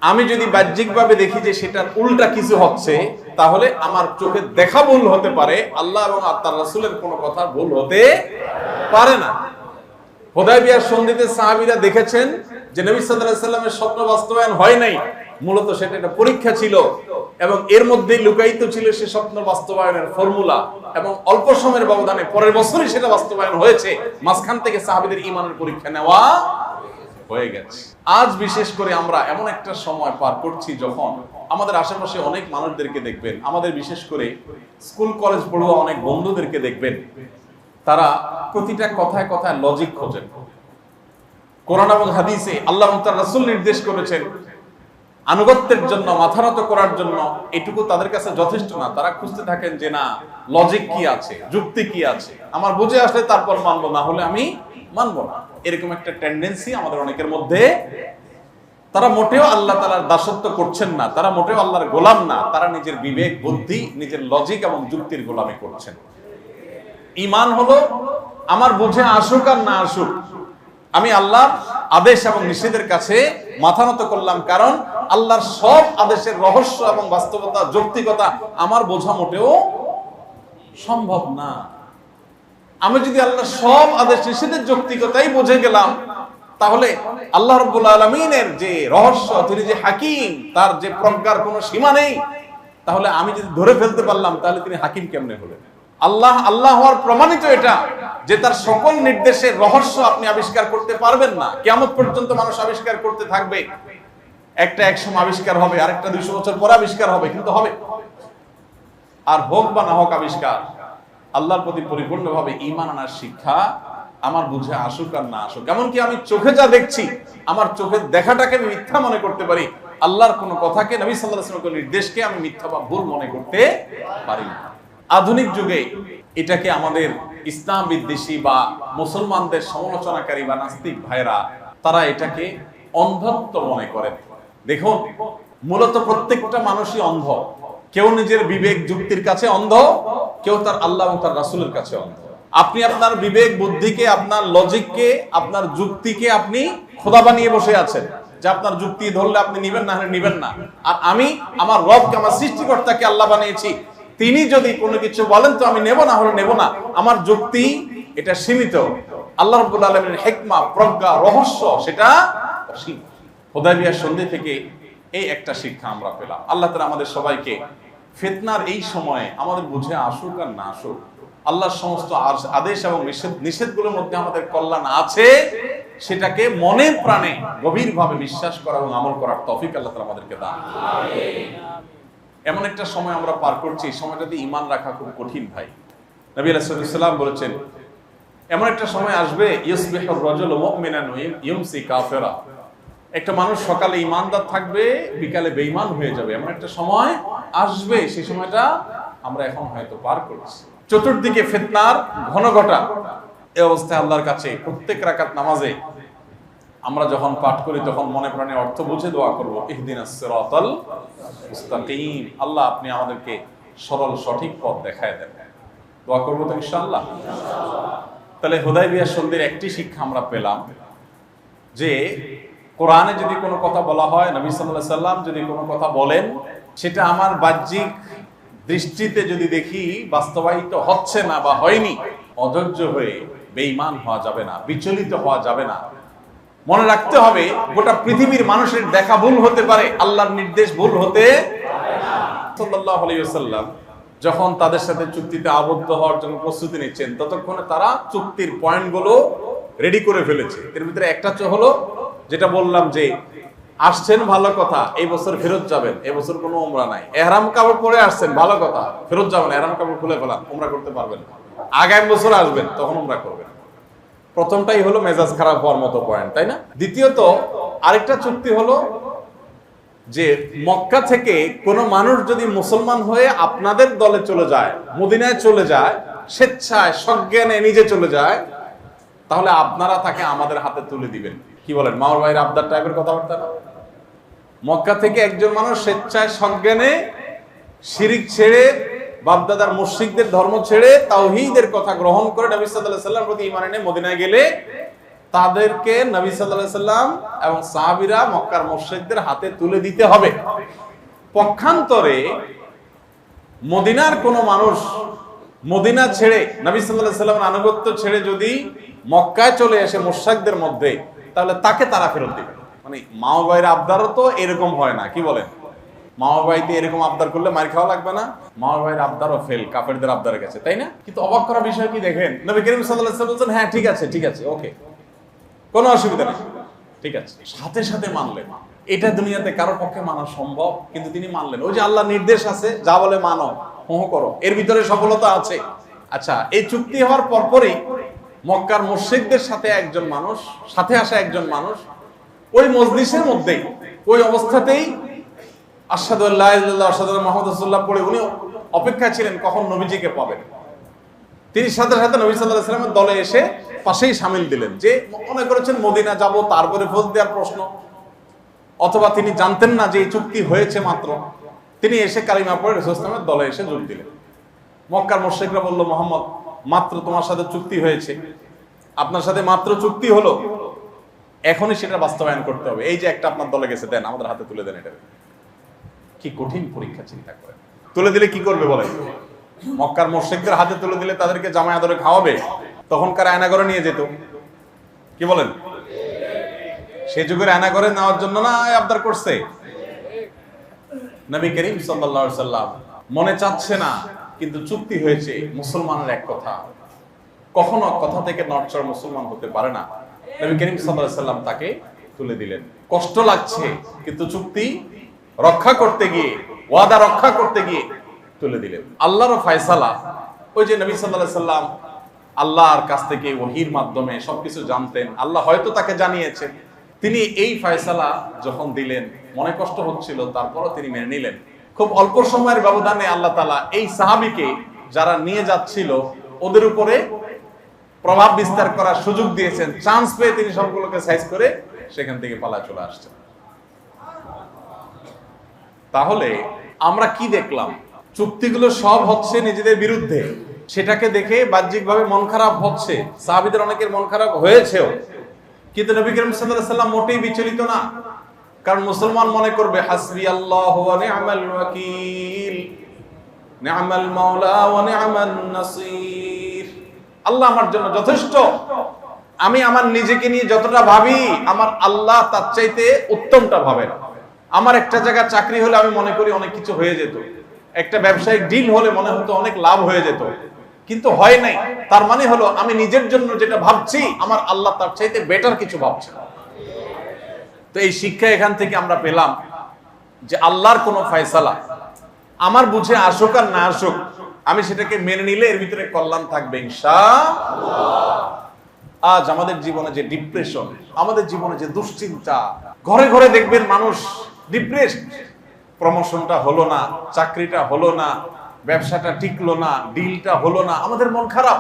আমি যদি বাহ্যিকভাবে দেখি যে সেটার উল্টা কিছু হচ্ছে, তাহলে আমার চোখে দেখা ভুল হতে পারে, আল্লাহ এবং তার রাসূলের কোনো কথা ভুল হতে পারে না। হুদায়বিয়ার সন্ধিতে সাহাবীরা দেখেছেন যে নবী সাল্লাল্লাহু আলাইহি ওয়াসাল্লামের স্বপ্ন বাস্তবায়ন হয় নাই, মূলত সেটা একটা পরীক্ষা ছিল এবং এর মধ্যে লুকায়িত ছিল সে স্বপ্ন বাস্তবায়নের ফর্মুলা, এবং অল্প সময়ের ব্যবধানে পরের বছরই সেটা বাস্তবায়ন হয়েছে। মাঝখান থেকে সাহাবীদের ঈমানের পরীক্ষা নেওয়া হয়ে গেছে। আজ বিশেষ করে আমরা এমন একটা সময় পার করছি যখন আমাদের আশেপাশে অনেক মানুষদেরকে দেখবেন, আমাদের বিশেষ করে স্কুল কলেজ পড়ুয়া অনেক বন্ধুদেরকে দেখবেন, তারা প্রতিটা কথায় কথায় লজিক খোঁজেন। কোরআন এবং হাদিসে আল্লাহ এবং তার রাসূল নির্দেশ করেছেন আনুগত্যের জন্য, মাথা নত করার জন্য, এটুকু তাদের কাছে যথেষ্ট না। তারা খুঁজতে থাকেন যে না, লজিক কি আছে, যুক্তি কি আছে, আমার বুঝে আসলে তারপর মানবো, না হলে আমি মানবো না। এরকম একটা টেন্ডেন্সি আমাদের অনেকের মধ্যে। তারা মোটেও আল্লাহ তাআলার দাসত্ব করছেন না, তারা মোটেও আল্লাহর গোলাম না, তারা নিজের বিবেক, বুদ্ধি, নিজের লজিক এবং যুক্তির গোলামি করছেন। ঈমান হলো আমার বুঝে আসুক আর না আসুক, আমি আল্লাহর আদেশ এবং নিষেধের কাছে মাথা নত করলাম, কারণ আল্লাহর সব আদেশের রহস্য এবং বাস্তবতা, যৌক্তিকতা আমার বোঝা মোটেও সম্ভব না। আমি যদি আল্লাহর সব আদেশ নিষেধের যৌক্তিকতাই বুঝে গেলাম, তাহলে আল্লাহ রাব্বুল আলামিনের যে রহস্য, তিনি যে হাকিম, তার যে প্রজ্ঞার কোনো সীমা নেই, তাহলে আমি যদি ধরে ফেলতে পারলাম, তাহলে তিনি হাকিম কেমনে হলেন? আল্লাহ হওয়ার প্রমাণিত এটা যে তার সকল নির্দেশের রহস্য আপনি আবিষ্কার করতে পারবেন না। কিয়ামত পর্যন্ত মানুষ আবিষ্কার করতে থাকবে, একটা একসময় আবিষ্কার হবে, আরেকটা ২০০ বছর পরে আবিষ্কার হবে, কিন্তু হবে। আর হোক বা না হোক আবিষ্কার, আল্লাহর প্রতি পরিপূর্ণভাবে ঈমান আনার শিক্ষা আমার বুঝে আসুক আর না আসুক। এমনকি আমি চোখে যা দেখছি, আমার চোখের দেখাটাকে আমি মিথ্যা মনে করতে পারি, আল্লাহর কোনো কথাকে, নবী সাল্লাল্লাহু আলাইহি ওয়াসাল্লামের নির্দেশকে আমি মিথ্যা বা ভুল মনে করতে পারি না। আধুনিক যুগে এটাকে আমাদের ইসলাম বিদ্বেষী বা মুসলমানদের সমালোচনাকারী বা নাস্তিক ভাইরা, তারা এটাকে অন্ধত্ব মনে করেন। দেখুন, মূলত প্রত্যেকটা মানুষই অন্ধ। কেউ নিজের বিবেক যুক্তির কাছে অন্ধ, কেউ তার আল্লাহ এবং তার রাসূলের কাছে অন্ধ। আপনি আপনার বিবেক বুদ্ধিকে, আপনার লজিককে, আপনার যুক্তিকে আপনি খোদা বানিয়ে বসে আছেন, যে আপনার যুক্তি ধরলে আপনি নিবেন, না হলে নিবেন না। আর আমি আমার রবকে, আমার সৃষ্টিকর্তাকে আল্লাহ বানিয়েছি, তিনি যদি কোনো কিছু বলেন তো আমি নেব, না হলে নেব না। আমার যুক্তি এটা সীমিত, আল্লাহ রাব্বুল আলামিনের হিকমা, প্রজ্ঞা, রহস্য সেটা অসীম। হুদায়বিয়ার সন্ধি থেকে এই একটা শিক্ষা আমরা পেলাম। আল্লাহ তাআলা আমাদের সবাইকে ফিতনার এই সময়ে আমাদের বুঝে আসুক আর না আসুক, আল্লাহর সমস্ত আদেশ এবং নিষেধগুলোর মধ্যে আমাদের কল্যাণ আছে, সেটাকে মনে প্রাণে গভীরভাবে বিশ্বাস করা এবং আমল করার তৌফিক আল্লাহ তাআলা আমাদেরকে দান। এমন একটা সময় আমরা পার করছি, সময়টাতে ঈমান রাখা খুব কঠিন ভাই। নবী আলাইহিস সালাম বলেছেন, এমন একটা সময় আসবে, ইউসবিহুর রাজুলু মুমিনান ওয়া ইউমসি কাফিরা। একটা মানুষ সকালে ঈমানদার থাকবে, বিকালে বেঈমান হয়ে যাবে। এমন একটা সময় আসবে, সেই সময়টা আমরা এখন হয়তো পার করছি। চতুর্দিকে ফিতনার ঘনঘটা। এই অবস্থায় আল্লাহর কাছে প্রত্যেক রাকাত নামাজে আমরা যখন পাঠ করি, তখন মনে প্রাণে অর্থ বুঝে দোয়া করব, ইহদিনাস সিরাতাল মুস্তাকিম। আল্লাহ আপনি আমাদেরকে সরল সঠিক পথ দেখায় দেন। দোয়া করবো তো ইনশাআল্লাহ। তাহলে হুদায়বিয়ার সন্ধির একটি শিক্ষা আমরা পেলাম, যে কোরআনে যদি কোনো কথা বলা হয়, নবী সাল্লাল্লাহু আলাইহি সাল্লাম যদি কোনো কথা বলেন, সেটা আমার বাহ্যিক দৃষ্টিতে যদি দেখি বাস্তবায়িত হচ্ছে না বা হয়নি, অধৈর্য হয়ে বেঈমান হওয়া যাবে না, বিচলিত হওয়া যাবে না। মনে রাখতে হবে, গোটা পৃথিবীর মানুষের দেখা ভুল হতে পারে, আল্লাহর নির্দেশ ভুল হতে পারে না। সাল্লাল্লাহু আলাইহি ওয়াসাল্লাম যখন তাদের সাথে চুক্তিতে আবদ্ধ হওয়ার জন্য প্রস্তুতি নিচ্ছেন, ততক্ষণে তারা চুক্তির পয়েন্টগুলো রেডি করে ফেলেছে। এর ভিতরে একটা হলো যেটা বললাম, যে আসছেন ভালো কথা, এই বছর ফেরত যাবেন, এই বছর কোনো উমরা নাই। ইহরাম কাপড় পরে আসছেন, ভালো কথা, ফেরত যাবেন, ইহরাম কাপড় খুলে ফেলান, উমরা করতে পারবেন না। আগামী বছর আসবেন, তখন উমরা করবেন। প্রথমটাই হলো মেজাজ খারাপ হওয়ার মতো পয়েন্ট, তাই না? দ্বিতীয়ত আরেকটা চুক্তি হলো যে মক্কা থেকে কোনো মানুষ যদি মুসলমান হয়ে আপনাদের দলে চলে যায়, মদিনায় চলে যায়, স্বেচ্ছায় সজ্ঞানে নিজে চলে যায়, তাহলে আপনারা তাকে আমাদের হাতে তুলে দিবেন। কি বলেন, মাওর ভাইয়ের আবদার টাইপের কথাবার্তা না? মক্কা থেকে একজন মানুষ স্বেচ্ছায় সজ্ঞানে শিরিক ছেড়ে, বাপদাদার মুশরিকদের ধর্ম ছেড়ে তাওহীদের কথা গ্রহণ করে নবী সাল্লাল্লাহু আলাইহি ওয়াসাল্লাম প্রতি ঈমান এনে মদিনায় গেলে, তাদেরকে নবী সাল্লাল্লাহু আলাইহি ওয়াসাল্লাম এবং সাহাবীরা মক্কার মুশরিকদের হাতে তুলে দিতে হবে। পক্ষান্তরে মদিনার কোনো মানুষ মদিনা ছেড়ে, নবী সাল্লাল্লাহু আলাইহি ওয়াসাল্লামের আনুগত্য ছেড়ে যদি মক্কায় চলে আসে মুশরিকদের মধ্যে, তাহলে তাকে তারা ফেরত দিবে। মানে মাও ভাইয়ের আবদারও তো এরকম হয় না, কি বলেন? মামা ভাইতে এরকম আবদার করলে মার খাওয়া লাগবে না? মামা ভাইয়ের আবদারও ফেল কাফেরদের আবদারের কাছে, তাই না? কিন্তু অবাক করা বিষয় কি দেখেন, নবী করিম সাল্লাল্লাহু আলাইহি ওয়াসাল্লাম বলেন, হ্যাঁ ঠিক আছে, ঠিক আছে, ওকে, কোনো অসুবিধা নেই, ঠিক আছে। সাথে সাথে মানলেন। এটা দুনিয়াতে কারো পক্ষে মানা সম্ভব, কিন্তু তিনি মানলেন। ওই যে আল্লাহর নির্দেশ আছে, যা বলে মানো, হো করো, এর ভিতরে সফলতা আছে। আচ্ছা, এই চুক্তি হওয়ার পরপরই মক্কার মুশরিকদের সাথে একজন মানুষ, সাথে আসা একজন মানুষ ওই মজলিসের মধ্যেই, ওই অবস্থাতেই আশহাদু আল্লা ইলাহা ইল্লাল্লাহ আশহাদু আন্না মুহাম্মাদুর রাসূলুল্লাহ পড়ে উনি অপেক্ষা ছিলেন কখন নবীজিকে পাবেন। তিনি সাথে সাথে নবী সাল্লাল্লাহু আলাইহি ওয়াসাল্লামের দলে এসে পাশেই শামিল দিলেন। যে মনে করেছেন মদিনা যাব, তারপরে ফোজ দেওয়ার প্রশ্ন, অথবা তিনি জানতেন না যে এই চুক্তি হয়েছে মাত্র, তিনি এসে কালিমা পড়ে রাসূল সাল্লাল্লাহু আলাইহি ওয়াসাল্লামের দলে এসে যোগ দিলেন। মক্কার মুশরিকরা বলল, মুহাম্মদ মাত্র তোমার সাথে চুক্তি হয়েছে, আপনার সাথে মাত্র চুক্তি হলো, এখনই সেটা বাস্তবায়ন করতে হবে। এই যে একটা আপনার দলে গেছে, দেন আমাদের হাতে তুলে দেন। এটা কি কঠিন পরীক্ষা, চিন্তা করেন। তুলে দিলে কি করবে বলেন? মক্কার মুশরিকদের হাতে তুলে দিলে তাদেরকে জামাই আদরে খাওয়াবে, তখনকার আয়নাঘরে নিয়ে যেত, কি বলেন? সেই যুগের আয়নাঘরে নেওয়ার জন্য না আবদার করছে। নবী করিম সাল্লাল্লাহু আলাইহি ওয়াসাল্লাম মনে চাচ্ছে না, কিন্তু চুক্তি হয়েছে। মুসলমানের এক কথা, কখনো কথা থেকে নড়চড় মুসলমান হতে পারে না। নবী করিম সাল্লাল্লাহু আলাইহি ওয়াসাল্লাম তাকে তুলে দিলেন। কষ্ট লাগছে, কিন্তু চুক্তি রক্ষা করতে গিয়ে, ওয়াদা রক্ষা করতে গিয়ে তুলে দিলেন। আল্লাহর ফয়সালা, ওই যে নবী সাল্লাল্লাহু আলাইহি ওয়াসাল্লাম আল্লাহর কাছ থেকে ওহীর মাধ্যমে সবকিছু জানতেন, আল্লাহ হয়তো তাকে জানিয়েছেন, তিনি এই ফয়সালা যখন দিলেন, মনে কষ্ট হচ্ছিল, তারপরও তিনি মেনে নিলেন। খুব অল্প সময়ের ব্যবধানে আল্লাহ তাআলা এই সাহাবীকে, যারা নিয়ে যাচ্ছিল, ওদের উপরে প্রভাব বিস্তার করার সুযোগ দিয়েছেন। চান্স পেয়ে তিনি সবগুলোকে সাইজ করে সেখান থেকে পালা চলে আসছেন। তাহলে আমরা কি দেখলাম? চুক্তিগুলো সব হচ্ছে নিজেদের বিরুদ্ধে। সেটাকে দেখে বাহ্যিকভাবে মন খারাপ হচ্ছে, সাহাবীদের অনেকের মন খারাপ হয়েছেও, কিন্তু নবী করিম সাল্লাল্লাহু আলাইহি ওয়াসাল্লাম মোটেই বিচলিত না। কারণ মুসলমান মনে করবে হাসবি আল্লাহু ওয়া নি'মাল ওয়াকিল, নি'মাল মাওলা ওয়া নি'মান নাসির। আল্লাহ আমার জন্য যথেষ্ট। আমি আমার নিজেকে নিয়ে যতটা ভাবি, আমার আল্লাহ তার চাইতে উত্তমটা ভাবেন। আমার একটা জায়গায় চাকরি হলে আমি মনে করি অনেক কিছু হয়ে যেত, একটা ব্যবসায়িক ডিল হলে মনে হতো অনেক লাভ হয়ে যেত, কিন্তু হয় নাই। তার মানে হলো আমি নিজের জন্য যেটা ভাবছি, আমার আল্লাহ তার চাইতে বেটার কিছু ভাবছে। তো এই শিক্ষা এখান থেকে আমরা পেলাম যে আল্লাহর কোনো ফয়সালা আমার বুঝে আসুক আর না আসুক, আমি সেটাকে মেনে নিলে এর ভিতরে কল্যাণ থাকবে ইনশাআল্লাহ। আজ আমাদের জীবনে যে ডিপ্রেশন, আমাদের জীবনে যে দুশ্চিন্তা, ঘরে ঘরে দেখবেন মানুষ ডিপ্রেসড। প্রমোশনটা হলো না, চাকরিটা হলো না, ব্যবসাটা টিকলো না, ডিলটা হলো না, আমাদের মন খারাপ।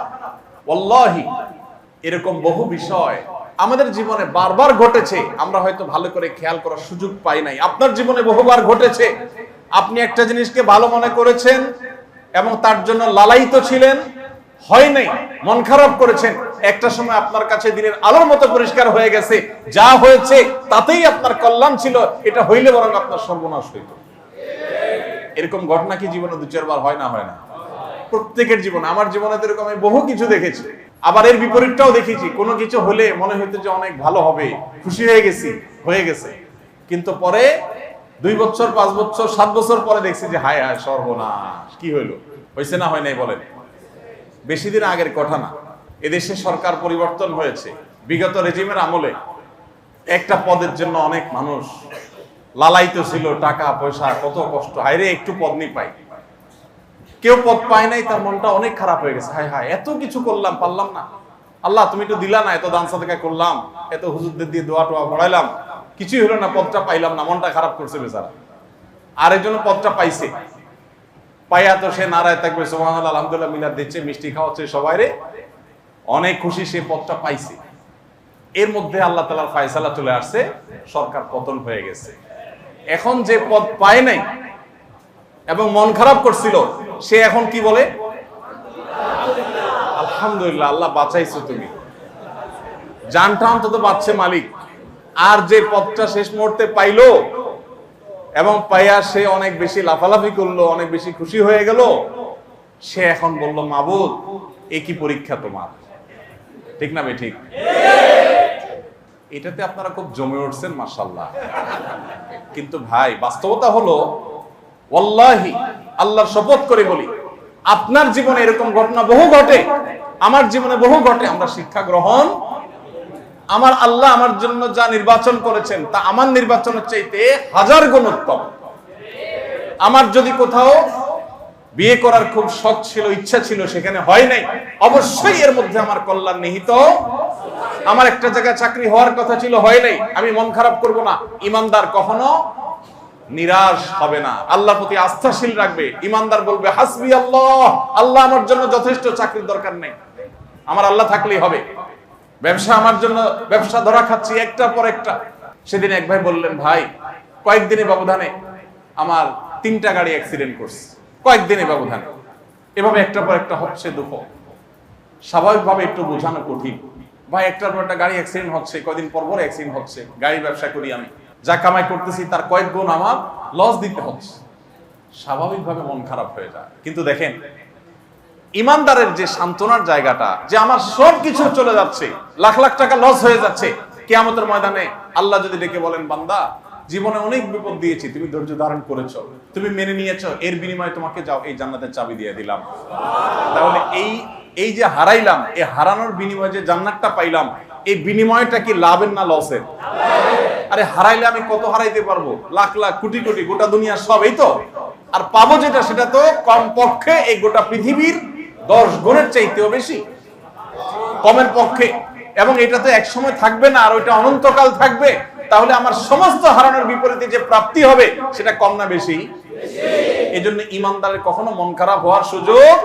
ওয়াল্লাহি এরকম বহু বিষয় আমাদের জীবনে বারবার ঘটেছে, আমরা হয়তো ভালো করে খেয়াল করার সুযোগ পাই নাই। আপনার জীবনে বহুবার ঘটেছে, আপনি একটা জিনিসকে ভালো মনে করেছেন এবং তার জন্য লালায়িত ছিলেন, হয় নাই, মন খারাপ করেছেন। একটা সময় আপনার কাছে দিনের আলোর মতো পরিষ্কার হয়ে গেছে, যা হয়েছে তাতেই আপনার কল্যাণ ছিল, এটা হইলে বরং আপনার সর্বনাশ হইত। এরকম ঘটনা কি জীবনে দু চারবার হয় না? হয় না? প্রত্যেকের জীবনে, আমার জীবনে তো এরকম আমি বহু কিছু দেখেছি। আবার এর বিপরীতটাও দেখেছি, কোনো কিছু হলে মনে হইতো যে অনেক ভালো হবে, খুশি হয়ে গেছি, হয়ে গেছে, কিন্তু পরে 2 বছর 5 বছর 7 বছর পরে দেখছি যে হায় হায় সর্বনাশ, কি হইলো? হয়েছে না হয় নাই বলেন? বেশি দিন আগের কথা না, এদেশে সরকার পরিবর্তন হয়েছে। বিগত রেজিমের আমলে একটা পদের জন্য অনেক মানুষ লালায়িত ছিল, টাকা পয়সা কত কষ্ট, হায়রে একটু পদ নি পাই। কেউ পদ পায় নাই, তার মনটা অনেক খারাপ হয়ে গেছে, হায় হায় এত কিছু করলাম, পারলাম না, আল্লাহ তুমি তো দিলা না, এত দান সাদকা করলাম, এত হুজুরদের দিয়ে দোয়া টোয়া পড়াইলাম, কিছুই হলো না, পদটা পাইলাম না, মনটা খারাপ করছে বেচারা। আরেকজন পদটা পাইছে, পাইয়া তো সে নারায় থাকবে, সুবহানাল্লাহ আলহামদুলিল্লাহ মিলাদ দিচ্ছে, মিষ্টি খাওয়াচ্ছে সবাইরে, অনেক খুশি, সে পদটা পাইছে। এর মধ্যে আল্লাহ তাআলার ফয়সালা চলে আসছে, সরকার পতন হয়ে গেছে। এখন যে পদ পায় নাই এবং মন খারাপ করছিল, সে এখন কি বলে? আলহামদুলিল্লাহ, আল্লাহ বাঁচাইছো তুমি, জানটা অন্তত বাঁচছে মালিক। আর যে পদটা শেষ মুহূর্তে পাইলো এবং পাইয়া সে অনেক বেশি লাফালাফি করলো, অনেক বেশি খুশি হয়ে গেল, সে এখন বলল মাবুদ এ কি পরীক্ষা তোমার? ঠিক না? ঠিক। এটাতে আপনারা খুব জমে উঠছেন মাশাআল্লাহ। কিন্তু ভাই বাস্তবতা হলো, ওয়াল্লাহি আল্লাহর শপথ করে বলি, আপনার জীবনে এরকম ঘটনা বহু ঘটে, আমার জীবনে বহু ঘটে। আমরা শিক্ষা গ্রহণ, আমার আল্লাহ আমার জন্য যা নির্বাচন করেছেন তা আমার নির্বাচনের চাইতে 1000 গুণ উত্তম। আমার যদি কোথাও বিয়ে করার খুব শখ ছিল, ইচ্ছা ছিল, সেখানে হয় নাই, অবশ্যই এর মধ্যে আমার কল্যাণ নিহিত। আমার একটা জায়গায় চাকরি হওয়ার কথা ছিল, হয় নাই, আমি মন খারাপ করব না। ইমানদার কখনো নিরাশ হবে না, আল্লাহর প্রতি আস্থাশীল রাখবে। ইমানদার বলবে হাসবি আল্লাহ, আল্লাহ আমার জন্য যথেষ্ট, চাকরির দরকার নেই, আমার আল্লাহ থাকলেই হবে। ব্যবসা আমার জন্য, ব্যবসা ধরা খাচ্ছি একটার পর একটা। সেদিন এক ভাই বললেন, ভাই কয়েকদিনের ব্যবধানে আমার 3টা গাড়ি অ্যাক্সিডেন্ট করছে, কয়েকদিনের ব্যবধানে, এভাবে একটার পর একটা হচ্ছে দুঃখ। স্বাভাবিকভাবে একটু বোঝানো কঠিন, ভাই একটার পর একটা গাড়ি অ্যাক্সিডেন্ট হচ্ছে, কয়দিন পর পর অ্যাক্সিডেন্ট হচ্ছে। গাড়ি ব্যবসা করি আমি, যা কামাই করতেছি তার কয়েক গুণ আমার লস দিতে হচ্ছে। স্বাভাবিকভাবে মন খারাপ হয়ে যায়। কিন্তু দেখেন ইমানদারের যে সান্ত্বনার জায়গাটা, যে আমার সব কিছু চলে যাচ্ছে, লাখ লাখ টাকা লস হয়ে যাচ্ছে, কিয়ামতের ময়দানে আল্লাহ যদি ডেকে বলেন, বান্দা জীবনে অনেক বিপদ দিয়েছি, তুমি ধৈর্য ধারণ করেছো, তুমি মেনে নিয়েছো, এর বিনিময়ে তোমাকে যাও এই জান্নাতের চাবি দিয়ে দিলাম। তাহলে এই যে হারাইলাম, এই হারানোর বিনিময়ে যে জান্নাতটা পাইলাম, এই বিনিময়টা কি লাভের না লসের? আরে হারাইলে আমি কত হারাইতে পারবো, লাখ লাখ কোটি কোটি, গোটা দুনিয়া সব, এই তো। আর পাবো যেটা, সেটা তো কমপক্ষে এই গোটা পৃথিবীর 10 গুণের চাইতেও বেশি, কমের পক্ষে। এবং এটা তো একসময় থাকবে না, আর ওইটা অনন্তকাল থাকবে। তাহলে আমার সমস্ত হারানোর বিপরীতে যে প্রাপ্তি হবে, সেটা কম না বেশি? এই জন্য ইমানদারের কখনো মন খারাপ হওয়ার সুযোগ,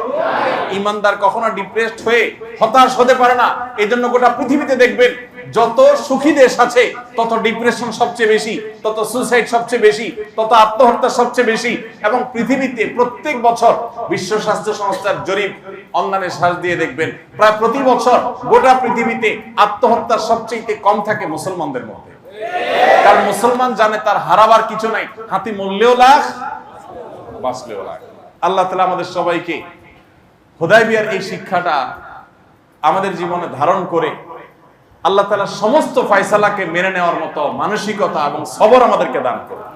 ইমানদার কখনো ডিপ্রেসড হয়ে হতাশ হতে পারে না। এই জন্য গোটা পৃথিবীতে দেখবেন যত সুখী দেশ আছে তত ডিপ্রেশন সবচেয়ে বেশি, তত সুসাইড সবচেয়ে বেশি, তত আত্মহত্যা সবচেয়ে বেশি। এবং পৃথিবীতে প্রত্যেক বছর বিশ্ব স্বাস্থ্য সংস্থার জরিপ অনলাইনে সার্চ দিয়ে দেখবেন, প্রায় প্রতি বছর গোটা পৃথিবীতে আত্মহত্যা সবচেয়ে কম থাকে মুসলমানদের মধ্যে। কারণ মুসলমান জানে তার হারাবার কিছু নাই, হাতি মরলেও লাখ, বাঁচলেও লাখ। আল্লাহ তাআলা আমাদের সবাইকে হুদায়বিয়ার এই শিক্ষাটা আমাদের জীবনে ধারণ করে আল্লাহ তাআলা সমস্ত ফয়সালাকে মেনে নেওয়ার মতো মানসিকতা এবং সবর আমাদেরকে দান করুন।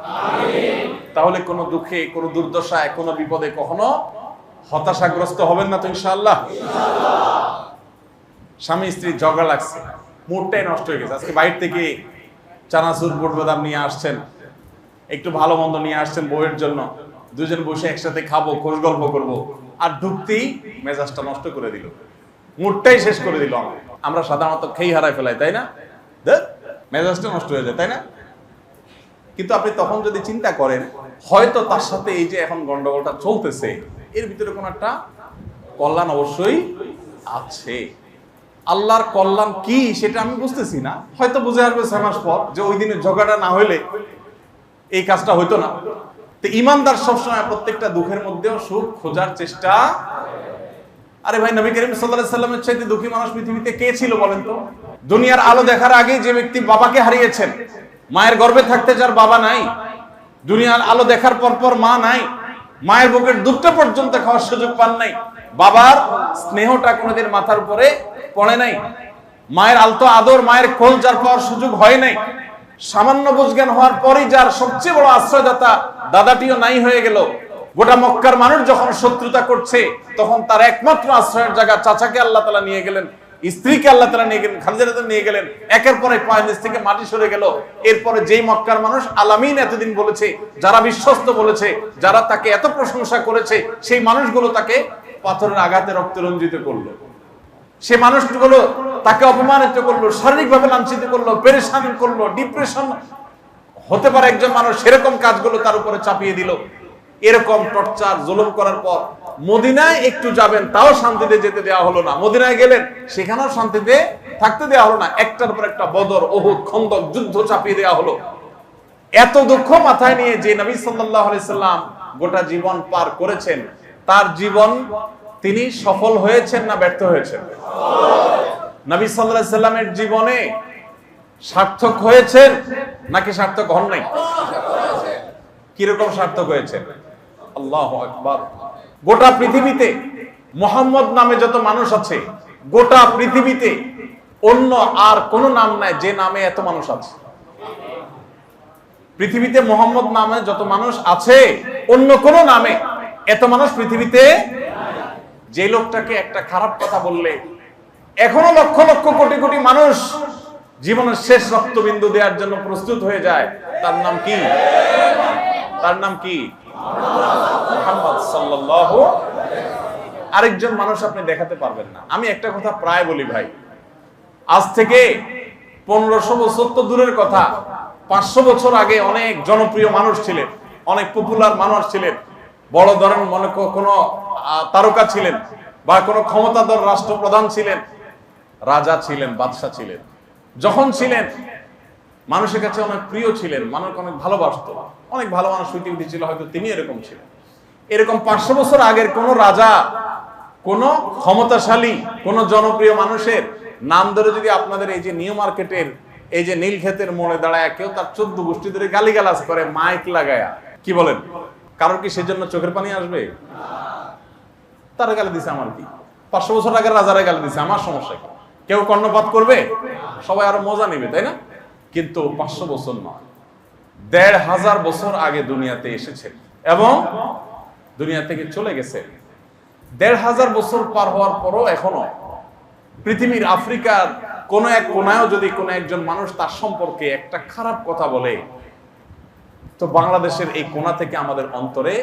তাহলে কোনো দুঃখে, কোনো দুর্দশায়, কোনো বিপদে কখনো হতাশাগ্রস্ত হবেন না তো ইনশাআল্লাহ। স্বামী স্ত্রী ঝগড়া লাগছে, মুডটাই নষ্ট হয়ে গেছে। আজকে বাইরে থেকে চানাচুর বুট বাদাম নিয়ে আসছেন, একটু ভালো মন্দ নিয়ে আসছেন বউয়ের জন্য, দুজন বসে একসাথে খাবো, খোশ গল্প করবো, আর ঢুকতেই মেজাজটা নষ্ট করে দিল, মুডটাই শেষ করে দিল। আমরা সাধারণত খেই হারাই ফেলাই, তাই না? মেজাজটা নষ্ট হয়ে যায়, তাই না? কিন্তু আপনি তখন যদি চিন্তা করেন, হয়তো তার সাথে এই যে এখন গন্ডগোলটা চলতেছে, এর ভিতরে কোন একটা কল্যাণ অবশ্যই আছে। আল্লাহর কল্যাণ কি সেটা আমি বুঝতেছি না, হয়তো বুঝে আসবে 6 মাস পর যে ওই দিনের ঝগড়াটা না হইলে এই কাজটা হইতো না। তো ইমানদার সবসময় প্রত্যেকটা দুঃখের মধ্যেও সুখ খোঁজার চেষ্টা। আরে ভাই, নবী করিম সাল্লাল্লাহু আলাইহি ওয়াসাল্লামের চাইতে দুঃখী মানুষ পৃথিবীতে কে ছিল বলেন তো? দুনিয়ার আলো দেখার আগে যে ব্যক্তি বাবাকে হারিয়েছেন, মায়ের গর্ভে থাকতে যার বাবা নাই, দুনিয়ার আলো দেখার পর মা নাই, মায়ের বুকের দুধটা পর্যন্ত খাওয়ার সুযোগ পান নাই, বাবার স্নেহটা কোনোদিন মাথার উপরে পড়ে নাই, মায়ের আলতো আদর, মায়ের কোল যার পাওয়ার সুযোগ হয় নাই, সামান্য বুঝজ্ঞান হওয়ার পরই যার সবচেয়ে বড় আশ্রয়দাতা দাদাটিও নাই হয়ে গেল। গোটা মক্কার মানুষ যখন শত্রুতা করছে, তখন তার একমাত্র আশ্রয়ের জায়গা চাচাকে আল্লাহ তাআলা নিয়ে গেলেন, স্ত্রীকে আল্লাহ তাআলা নিয়ে গেলেন, খাদিজা রাদিয়াল্লাহু নিয়ে গেলেন। একের পর এক পায়ের নিচ থেকে মাটি সরে গেল। এরপরে যেই মক্কার মানুষ আলামিন এতদিন বলেছে, যারা বিশ্বস্ত বলেছে, যারা তাকে এত প্রশংসা করেছে, সেই মানুষগুলো তাকে পাথরের আঘাতে রক্তে রঞ্জিত করলো। সে মানুষগুলো তাকে অপমানিত করলো, শারীরিকভাবে লাঞ্ছিত করলো, পেরেশান করলো, ডিপ্রেশন হতে পারে একজন মানুষ, সেরকম কাজগুলো তার উপরে চাপিয়ে দিল। এরকম টর্চার জুলুম করার পর মদিনায় একটু যাবেন তাও শান্তিতে যেতে দেওয়া হলো না, মদিনায় গেলেন সেখানেও শান্তিতে থাকতে দেওয়া হলো না, একটার পর একটা বদর, উহুদ, খন্দক যুদ্ধ চাপিয়ে দেওয়া হলো। এত দুঃখ মাথায় নিয়ে যে নবী সাল্লাল্লাহু আলাইহি সাল্লাম গোটা জীবন পার করেছেন, তার জীবন তিনি সফল হয়েছেন না ব্যর্থ হয়েছেন? নবী সাল্লাল্লাহু আলাইহি সাল্লামের জীবনে সার্থক হয়েছেন নাকি সার্থক হন নাই? কিরকম সার্থক হয়েছে? আল্লাহু আকবার। গোটা পৃথিবীতে মুহাম্মদ নামে যত মানুষ আছে, গোটা পৃথিবীতে অন্য আর কোন নাম নাই যে নামে এত মানুষ আছে। পৃথিবীতে মুহাম্মদ নামে যত মানুষ আছে, অন্য কোন নামে এত মানুষ পৃথিবীতে। যে লোকটাকে একটা খারাপ কথা বললে এখনো লক্ষ লক্ষ কোটি কোটি মানুষ জীবনের শেষ রক্তবিন্দু দেওয়ার জন্য প্রস্তুত হয়ে যায়, তার নাম কি? তার নাম কি? মুহাম্মদ সাল্লাল্লাহু। আরেকজন মানুষ আপনি দেখাতে পারবেন না। আমি একটা কথা প্রায় বলি ভাই, আজ থেকে 1500 বছর তো দূরের কথা, 500 বছর আগে অনেক জনপ্রিয় মানুষ ছিলেন, অনেক পপুলার মানুষ ছিলেন, বড় ধরনের মনে কোনো তারকা ছিলেন, বা কোনো ক্ষমতাধর রাষ্ট্রপ্রধান ছিলেন, রাজা ছিলেন, বাদশা ছিলেন। যখন ছিলেন মানুষের কাছে অনেক প্রিয় ছিলেন, মানুষ অনেক ভালোবাসত, অনেক ভালো মানুষ হইতে উঠেছিল, হয়তো তিনি এরকম ছিলেন। এরকম 500 বছর আগের কোন রাজা, কোন ক্ষমতাশালী, কোন জনপ্রিয় মানুষের নাম ধরে যদি আপনাদের এই যে নিউ মার্কেটের এই যে নীলক্ষেতের মোড়ে দাঁড়ায় কেউ তার 14 গোষ্ঠী ধরে গালিগালাজ করে মাইক লাগায়া, কি বলেন, কারোর কি সেজন্য চোখের পানি আসবে? তারা গালি দিছে, আমার কি? 500 বছর আগের রাজারা গালি দিছে, আমার সমস্যা কি? কেউ কর্ণপাত করবে? সবাই আরো মজা নেবে, তাই না? কিন্তু 500 বছর নয়, 1500 বছর আগে দুনিয়াতে এসেছে এবং দুনিয়া থেকে চলে গেছে। 1500 বছর পার হওয়ার পরও এখনো পৃথিবীর আফ্রিকার কোন এক কোনায়ও যদি কোন একজন মানুষ তার সম্পর্কে একটা খারাপ কথা বলে, তো বাংলাদেশের এই কোনা থেকে আমাদের অন্তরে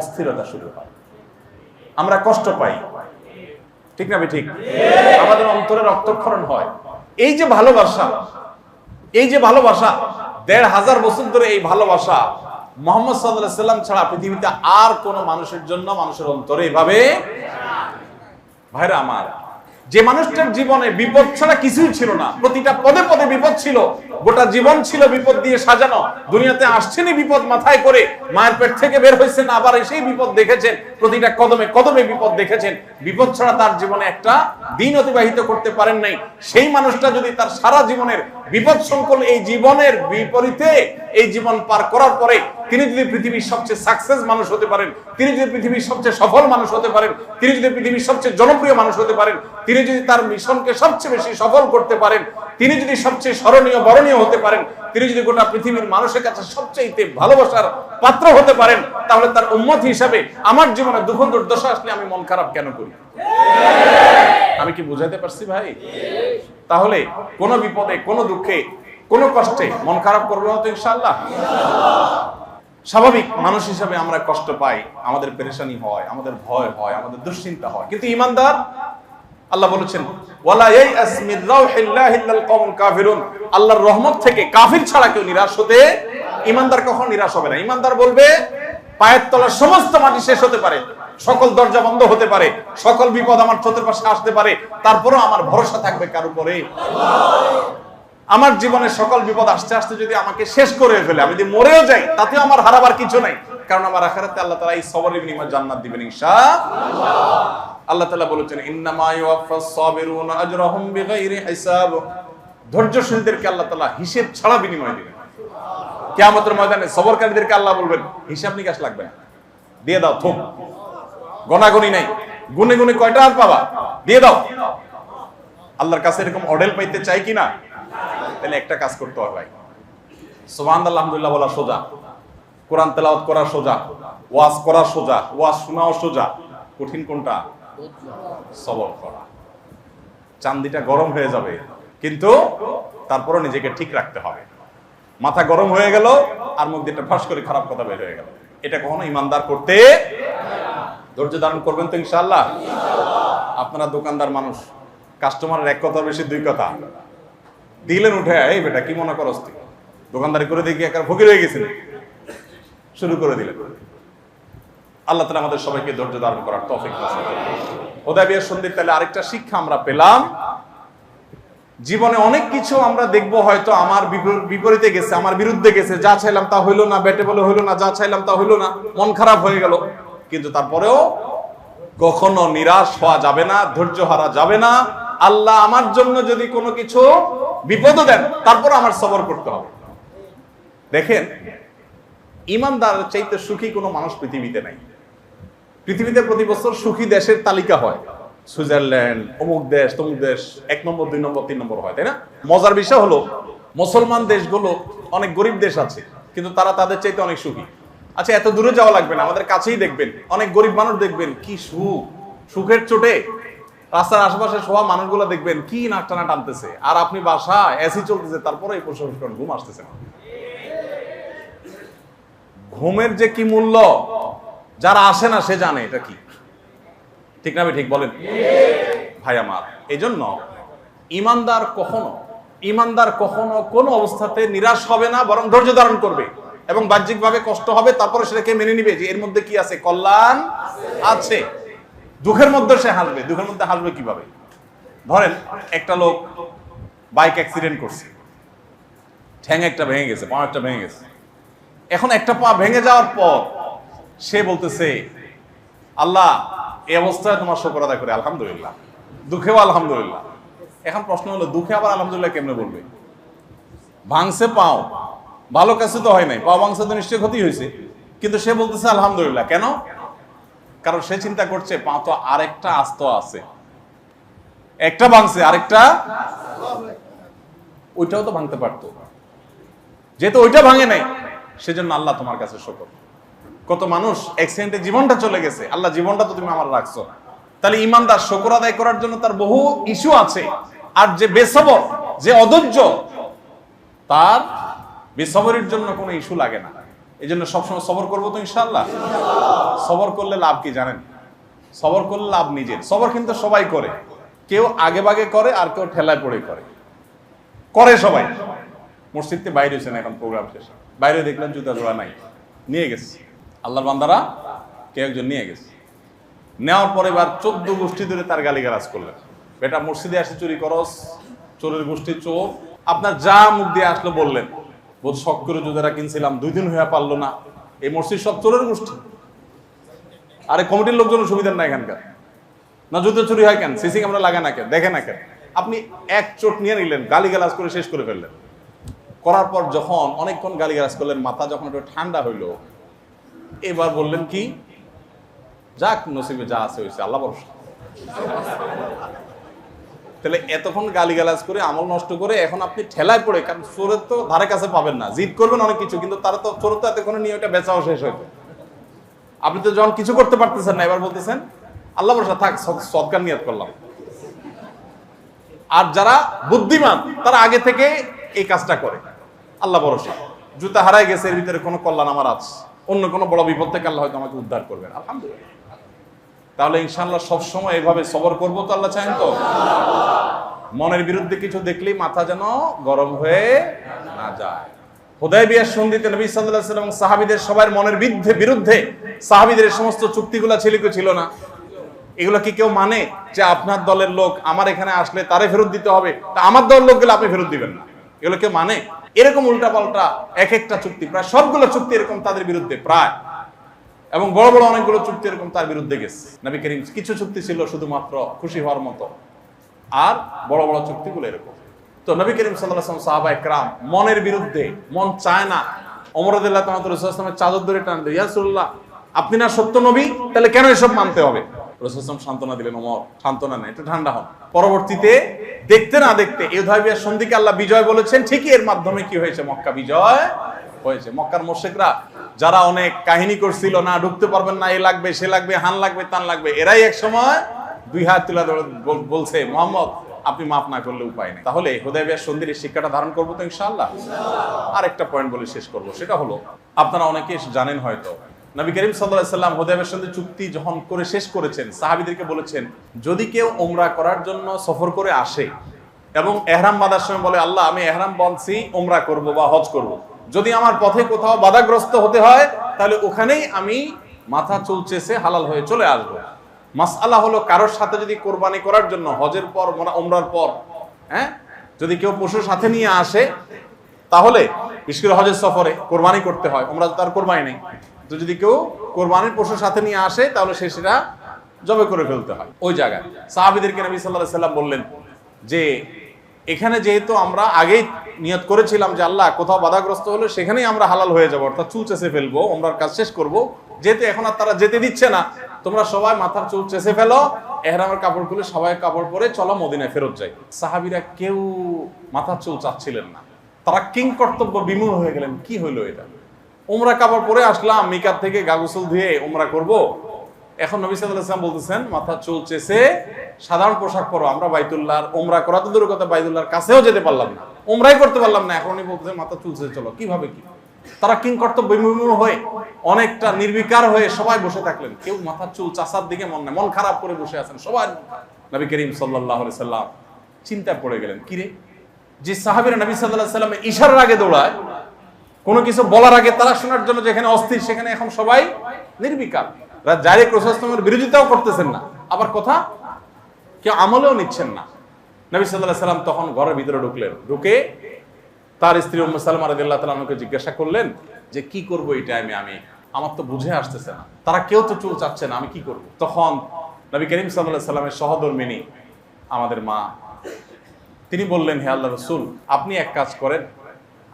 অস্থিরতা শুরু হয়, আমরা কষ্ট পাই, ঠিক না? ঠিক, আমাদের অন্তরে রক্তক্ষরণ হয়। এই যে ভালোবাসা, এই যে ভালোবাসা, 1500 বছর ধরে এই ভালোবাসা মুহাম্মদ সাল্লাল্লাহু আলাইহি সাল্লাম ছাড়া পৃথিবীতে আর কোন মানুষের জন্য মানুষের অন্তরে এভাবে। ভাইরা আমার, যে মানুষটার জীবনে বিপদ ছাড়া কিছুই ছিল না, প্রতিটা পদে পদে বিপদ ছিল, গোটা জীবন ছিল বিপদ দিয়ে সাজানো, দুনিয়াতে আসছেনই বিপদ মাথায় করে, মায়ের পেট থেকে বের হয়েছেন আবার এসেই বিপদ দেখেছেন, প্রতিটা কদমে কদমে বিপদ দেখেছেন, বিপদ ছাড়া তার জীবনে একটা দিন অতিবাহিত করতে পারেন নাই। সেই মানুষটা যদি তার সারা জীবনের বিপদ সংকুল এই জীবনের বিপরীতে এই জীবন পার করার পরে তিনি যদি পৃথিবীর সবচেয়ে সাকসেস মানুষ হতে পারেন, তিনি যদি পৃথিবীর সবচেয়ে সফল মানুষ হতে পারেন, তিনি যদি পৃথিবীর সবচেয়ে জনপ্রিয় মানুষ হতে পারেন, তিনি যদি তার মিশনকে সবচেয়ে বেশি সফল করতে পারেন, তিনি যদি সবচেয়ে স্মরণীয় বরণীয় হতে পারেন, তিনি যদি গোটা পৃথিবীর মানুষের কাছে সবচেয়ে ভালোবাসার পাত্র হতে পারেন, তাহলে তার উম্মত হিসাবে আমার জীবনে দুঃখ দুর্দশা আসলে আমি মন খারাপ কেন করি? আমি কি বুঝাতে পারছি ভাই? তাহলে কোন বিপদে, কোন দুঃখে, কোন কষ্টে মন খারাপ করবো না তো ইনশাআল্লাহ। স্বাভাবিক মানুষ হিসাবে আমরা কষ্ট পাই, আমাদের পেরেশানি হয়, আমাদের ভয় হয়, আমাদের দুশ্চিন্তা হয়, কিন্তু ঈমানদার, আল্লাহ বলেছেন ওয়ালা ইয়াস মির রাউহিল্লাহি ইল্লাল কওমুল কাফিরুন, আল্লাহর রহমত থেকে কাফির ছাড়া কেউ নিরাশ হতে, ঈমানদার কখনো নিরাশ হবে না। ঈমানদার বলবে পায়ের তলার সমস্ত মাটি শেষ হতে পারে, সকল দরজা বন্ধ হতে পারে, সকল বিপদ আমার চতুর্পাশে আসতে পারে, তারপরেও আমার ভরসা থাকবে কার উপরে? আমার জীবনে সকল বিপদ আসতে আসতে যদি আমাকে শেষ করে ফেলে, আমি যদি মরেও যাই, তাতেও আমার হারাবার কিছু নাই, কারণ আমার আখিরাতে আল্লাহ তাআলা এই সবরের বিনিময়ে জান্নাত দিবেন ইনশাআল্লাহ। আল্লাহ তাআলা বলেছেন ইন্নামা ইউওয়াফাস সাবিরুনা আজরাহুম বিগাইরি হিসাব, ধৈর্যশীলদেরকে আল্লাহ তাআলা হিসাব ছাড়া বিনিময় দিবেন। কিয়ামতের ময়দানে সবরকারীদেরকে আল্লাহ বলবেন হিসাব নিকাশ লাগবে না, দিয়ে দাও, থুক, গনাগনি নাই, গুনে গুনে কয়টা আর পাবা, দিয়ে দাও। আল্লাহর কাছে এরকম অডেল পাইতে চাই কিনা? তাহলে একটা কাজ করতে হবে ভাই, সুবহানাল্লাহ আলহামদুলিল্লাহ বলা সোজা, কোরআন তেলাওয়াত করা সোজা, ওয়াজ করা সোজা, ওয়াজ শোনাও সোজা, কঠিন কোনটা? সবর করা। চান্দিটা গরম হয়ে যাবে, কিন্তু তারপরও নিজেকে ঠিক রাখতে হবে। মাথা গরম হয়ে গেল আর মুখ দিয়ে ফাঁস করে খারাপ কথা বের হয়ে গেল, এটা কখনো ঈমানদার করতে। ধৈর্য ধারণ করবেন তো ইনশাআল্লাহ? আপনারা দোকানদার মানুষ, কাস্টমারের এক কথা বেশি দুই কথা দিলেন উঠে, এই বেটা কি মনে করস তুই, দোকানদারি করে দেখি একার ফকির হয়ে গেছেন, শুরু করে দিলেন। আল্লাহ তাআলা আমাদের সবাইকে ধৈর্য ধারণ করার তৌফিক দান করুন। হুদায়বিয়ার সন্ধির তাহলে আরেকটা শিক্ষা আমরা পেলাম, জীবনে অনেক কিছু আমরা দেখবো হয়তো আমার বিপরীতে গেছে, আমার বিরুদ্ধে গেছে, যা চাইলাম তা হইলো না, বেটে বলে হইলো না, যা চাইলাম তা হইলো না, মন খারাপ হয়ে গেল, কিন্তু তারপরেও কখনো নিরাশ হওয়া যাবে না, ধৈর্য হারা যাবে না। আল্লাহ আমার জন্য যদি কোনো কিছু বিপদও দেন, তারপর আমার সবর করতে হবে। দেখেন, ঈমানদার চাইতে সুখী কোনো মানুষ পৃথিবীতে নাই। পৃথিবীতে প্রতি বছর সুখী দেশের তালিকা হয়, সুইজারল্যান্ড, অমুক দেশ, তমুক দেশ, 1 নম্বর 2 নম্বর 3 নম্বর হয়, তাই না? মজার বিষয় হলো মুসলমান দেশগুলো অনেক গরিব দেশ আছে, কিন্তু তারা তাদের চাইতে অনেক সুখী। আচ্ছা, এত দূরে যাওয়া লাগবে না, আমাদের কাছেই দেখবেন অনেক গরিব মানুষ, দেখবেন কি সুখ, সুখের চোটে রাস্তার আশেপাশে শোয়া মানুষগুলো দেখবেন কি নাক টানা টানতেছে, আর আপনি বাসায় এসি চলতেছে, তারপরে এই প্রশংসা ঘুম আসতেছে না। ঘুমের যে কি মূল্য যারা আসে না সে জানে এটা কি, ঠিক না? ঠিক বলেন ভাই আমার। এই জন্য ঈমানদার কখনো কোনো অবস্থাতে নিরাশ হবে না, বরং ধৈর্য ধারণ করবে এবং বাহ্যিকভাবে কষ্ট হবে, তারপরে সেটাকে মেনে নিবে যে এর মধ্যে কি আছে, কল্যাণ আছে। দুঃখের মধ্যে সে হাসবে। দুঃখের মধ্যে হাসবে কিভাবে? ধরেন একটা লোক বাইক অ্যাক্সিডেন্ট করছে, ঠ্যাং একটা ভেঙে গেছে, পা একটা ভেঙে গেছে। এখন একটা পা ভেঙে যাওয়ার পর সে বলতেছে আল্লাহ এই অবস্থায় তোমার শুকর আদায় করে আলহামদুলিল্লাহ, দুঃখেও আলহামদুলিল্লাহ। এখন প্রশ্ন হলো দুঃখে আবার আলহামদুলিল্লাহ কেমনে বলবে? ভাঙছে পাও, ভালো কাছে তো হয় নাই, পা ভাঙছে তো নিশ্চয়ই ক্ষতি হয়েছে, কিন্তু সে বলতেছে আলহামদুলিল্লাহ। কেন? কারণ সে চিন্তা করছে পা তো আরেকটা আস্ত আছে, একটা ভাঙছে আরেকটা ওইটাও তো ভাঙতে পারতো, যেহেতু ওইটা ভাঙে নাই সেজন্য আল্লাহ তোমার কাছে শুকর। কত মানুষ অ্যাক্সিডেন্টে জীবনটা চলে গেছে, আল্লাহ জীবনটা তো তুমি আমার রাখছো। তাহলে ঈমানদার শুকর আদায় করার জন্য তার বহু ইস্যু আছে। আর যে বেসবর, যে অধৈর্য, তার বেসবরের জন্য কোনো ইস্যু লাগে না। এই জন্য সবসময় সবর করবো তো ইনশাআল্লাহ। সবর করলে লাভ কি জানেন? সবর করলে লাভ নিজের। সবর কিন্তু সবাই করে, কেউ আগে বাগে করে আর কেউ ঠেলায় পড়ে করে সবাই। মসজিদে বাইরে হয়েছেন এখন প্রোগ্রাম শেষে, বাইরে দেখলেন জুতা জোড়া নাই, নিয়ে গেছে আল্লাহর বান্দারা, কেউ একজন নিয়ে গেছে। নেওয়ার পরে এবার 14 গোষ্ঠী ধরে তার গালিগালাজ করলেন। বেটা মসজিদে আসে চুরি করস, চোরের গোষ্ঠী চোর, আপনার যা মুখ দিয়ে আসলো বললেন, বোধ শখ করে জুতারা কিনছিলাম 2 দিন হয়ে পারলো না, এই মসজিদ সব চোরের গোষ্ঠী। আরে কমিটির লোকজন সুবিধা না এখানকার, না জুতো চুরি হয় কেন, সিসি ক্যামেরা লাগে না কেন, দেখে না কেন? আপনি এক চোট নিয়ে নিলেন, গালিগালাজ করে শেষ করে ফেললেন। করার পর যখন অনেকক্ষণ গালিগালাজ করলেন, মাথা যখন একটু ঠান্ডা হইলো, এবার বললেন কি, যাক নসিবে যা আছে হয়েছে, আল্লাহ ভরসা। তাহলে এতক্ষণ গালিগালাজ করে আমল নষ্ট করে এখন আপনি ঠেলায় পড়ে, কারণ চোরের তো ধারে কাছে পাবেন না, জিদ করবেন অনেক কিছু, কিন্তু তারা তো চোর তো এতক্ষণ নিয়ে ওটা বেচাও শেষ হইতো। আপনি তো যখন কিছু করতে পারতেছেন না, এবার বলতেছেন আল্লাহ ভরসা, থাক সদকার নিয়ত করলাম। আর যারা বুদ্ধিমান তারা আগে থেকে এই কাজটা করে, আল্লাহ ভরসা, জুতা হারাই গেছে, এর ভিতরে কোনো কল্যাণ আমার আছে, অন্য কোনো বড় বিপদ থেকে আল্লাহ হয়তো আমাকে উদ্ধার করবেন, আলহামদুলিল্লাহ। তাহলে ইনশাআল্লাহ সবসময় এভাবে সবর করবো তো, আল্লাহ চান তো। মনের বিরুদ্ধে কিছু দেখলেই মাথা যেন গরম হয়ে না যায়। হুদায়বিয়ার সন্ধিতে নবী সাল্লাল্লাহু আলাইহি ওয়াসাল্লাম সাহাবীদের সবার মনের বিরুদ্ধে সাহাবীদের সমস্ত চুক্তিগুলো ছিল না? এগুলো কি কেউ মানে যে আপনার দলের লোক আমার এখানে আসলে তারে ফেরত দিতে হবে, তা আমার দলের লোক গেলে আপনি ফেরত দিবেন না? এগুলো কেউ মানে? এরকম উল্টাপাল্টা এক একটা চুক্তি, প্রায় সবগুলো চুক্তি এরকম তাদের বিরুদ্ধে, প্রায়, এবং বড় বড় অনেকগুলো চুক্তি এরকম তার বিরুদ্ধে গেছে। নবী করিম কিছু চুক্তি ছিল শুধুমাত্র খুশি হওয়ার মতো, আর বড় বড় চুক্তিগুলো এরকম। তো নবী করিম সাল্লাল্লাহু আলাইহি ওয়াসাল্লাম সাহাবায়ে কেরাম মনের বিরুদ্ধে, মন চায় না, ওমর রাদিয়াল্লাহু তাআলা রাসূলুল্লাহ সাল্লাল্লাহু আলাইহি ওয়াসাল্লামের চাদর ধরে টান দেয়, ইয়া রাসূলুল্লাহ আপনি না সত্য নবী, তাহলে কেন এসব মানতে হবে? রাসূলুল্লাহ সান্ত্বনা দিলেন, ওমর সান্ত্বনা নেই, একটু ঠান্ডা হন। পরবর্তীতে দেখতে না দেখতে এই হুদায়বিয়ার সন্ধিকে আল্লাহ বিজয় বলেছেন, ঠিকই এর মাধ্যমে কি হয়েছে, মক্কা বিজয় হয়েছে। মক্কার মুশরিকরা যারা অনেক কাহিনী করছিল, না ঢুকতে পারবেন না, এ লাগবে সে লাগবে, হান লাগবে তান লাগবে, এরাই এক সময় 2 হাত তুলে বলছে, মুহাম্মদ আপনি মাফ না করলে উপায় নেই। তাহলে হুদায়বিয়ার সন্ধির শিক্ষাটা ধারণ করবো তো ইনশাআল্লাহ। আরেকটা পয়েন্ট বলে শেষ করব, সেটা হলো, আপনারা অনেকে জানেন হয়তো, নবী করিম সাল্লাল্লাহু আলাইহি ওয়াসাল্লাম হুদায়বিয়ার সন্ধি চুক্তি যখন করে শেষ করেছেন, সাহাবীদেরকে বলেছেন, যদি কেউ উমরা করার জন্য সফর করে আসে এবং ইহরাম বাঁধার সময় বলে, আল্লাহ আমি ইহরাম বাঁধছি, উমরা করব বা হজ করব, যদি আমার পথে কোথাও বাধাগ্রস্ত হতে হয় তাহলে ওখানেই আমি মাথা চুল চেষে হালাল হয়ে চলে আসব। মাসআলা হলো, কারোর সাথে যদি কোরবানি করার জন্য হজের পর উমরার পর যদি কেউ পশুর সাথে নিয়ে আসে, তাহলে বিশেষ করে হজের সফরে কোরবানি করতে হয়, উমরা তার কোরবানি নেই, তো যদি কেউ কোরবানির পশুর সাথে নিয়ে আসে তাহলে সেটা জবে করে ফেলতে হয়। ওই জায়গায় সাহাবীদেরকে নবী সাল্লাল্লাহু আলাইহি ওয়াসাল্লাম বললেন যে এখানে যেহেতু আমরা আগেই নিয়ত করেছিলাম যে আল্লাহ কোথাও বাধাগ্রস্ত হলে সেখানেই আমরা হালাল হয়ে যাবো, অর্থাৎ চুল চেষে ফেলবো, উমরার কাজ শেষ করব, যেহেতু এখন আর তারা যেতে দিচ্ছে না, তোমরা সবাই মাথার চুল চেষে ফেলো, ইহরামের কাপড় খুলে সবাই কাপড় পরে চলো মদিনায় ফেরত যাই। সাহাবীরা কেউ মাথার চুল চাচ্ছিলেন না, তারা কিং কর্তব্য বিমূঢ় হয়ে গেলেন, কি হইলো এটা, উমরা কাপড় পরে আসলাম মিকাত থেকে, গা গোসল ধুয়ে উমরা করব, এখন নবী সাল্লাল্লাহু আলাইহি ওয়াসাল্লাম বলতেছেন মাথা চুল চেষে সাধারণ পোশাক পরো। আমরা বাইতুল্লাহর উমরা করা তো দূরের কথা, বাইতুল্লাহর কাছেও যেতে পারলাম না, উমরাই করতে পারলাম না, এখন উনি বলতেছেন মাথা চুল চেষে চলো, কিভাবে কি? তারা কিং কর্তব্য বিমূঢ় হয়ে অনেকটা নির্বিকার হয়ে সবাই বসে থাকলেন, কেউ মাথার চুল চাষার দিকে মন খারাপ করে বসে আছেন সবাই। নবী করিম সাল্লাল্লাহু আলাইহি ওয়াসাল্লাম চিন্তায় পড়ে গেলেন, কিরে, যে সাহাবীরা নবী সাল্লাল্লাহু আলাইহি ওয়াসাল্লামের ইশারার আগে দৌড়ায়, কোনো কিছু বলার আগে তারা শোনার জন্য যেখানে অস্থির, সেখানে এখন সবাই নির্বিকার, ডাইরেক্ট রাসূলের বিরোধিতাও করতেছেন না, আবার কথা কেউ আমলেও নিচ্ছেন না। নবী সাল্লাল্লাহু আলাইহি ওয়াসাল্লাম তখন ঘরের ভিতরে ঢুকলেন, ঢুকে তার স্ত্রী উম্মে সালমা রাদিয়াল্লাহু তাআলা আনহাকে জিজ্ঞাসা করলেন যে কি করব এই টাইমে, আমার তো বুঝে আসতেছে না, তারা কেউ তো চুল চাচ্ছে না, আমি কি করব? তখন নবী করিম সাল্লাল্লাহু আলাইহি ওয়াসাল্লামের সহধর্মিণী আমাদের মা, তিনি বললেন, হে আল্লাহর রাসূল, আপনি এক কাজ করেন,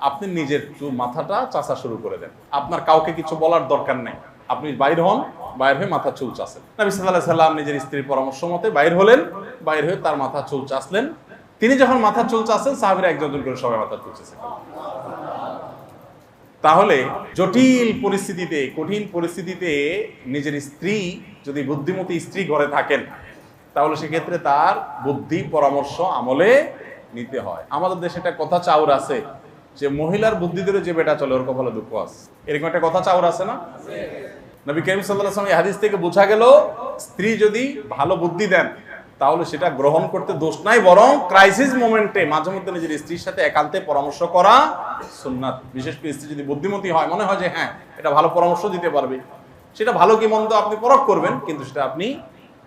আপনি নিজের মাথাটা চাষা শুরু করে দেন, আপনার কাউকে কিছু বলার দরকার নেই, আপনি বাইর হন, বাইর হয়ে মাথা চুল চাষেন। নবী সাল্লাল্লাহু আলাইহি ওয়াসাল্লাম নিজের স্ত্রীর পরামর্শ মতে বাইর হলেন, বাইর হয়ে তার মাথা চুল চাষলেন। তিনি যখন মাথা চুল চাষেন, সাহাবীরা একজন করে সবাই মাথা চুল চাষেন। তাহলে জটিল পরিস্থিতিতে, কঠিন পরিস্থিতিতে নিজের স্ত্রী যদি বুদ্ধিমতী স্ত্রী ঘরে থাকেন, তাহলে সেক্ষেত্রে তার বুদ্ধি পরামর্শ আমলে নিতে হয়। আমাদের দেশে একটা কথা চাউর আছে যে মহিলার বুদ্ধি ধরে যে বেটা চলে ওর কপালে দুঃখ আছে, এরকম একটা কথা চাউর আছে না? নবী করিম সাল্লাল্লাহু আলাইহি ওয়াসাল্লাম এই হাদিস থেকে বোঝা গেল, স্ত্রী যদি ভালো বুদ্ধি দেন তাহলে সেটা গ্রহণ করতে দোষ নাই, বরং ক্রাইসিস মোমেন্টে মাঝে মধ্যে নিজের স্ত্রীর সাথে একান্তে পরামর্শ করা সুন্নাত। বিশেষ করে স্ত্রী যদি বুদ্ধিমতী হয়, মনে হয় যে হ্যাঁ এটা ভালো পরামর্শ দিতে পারবে, সেটা ভালো কি মন্দ আপনি পরখ করবেন, কিন্তু সেটা আপনি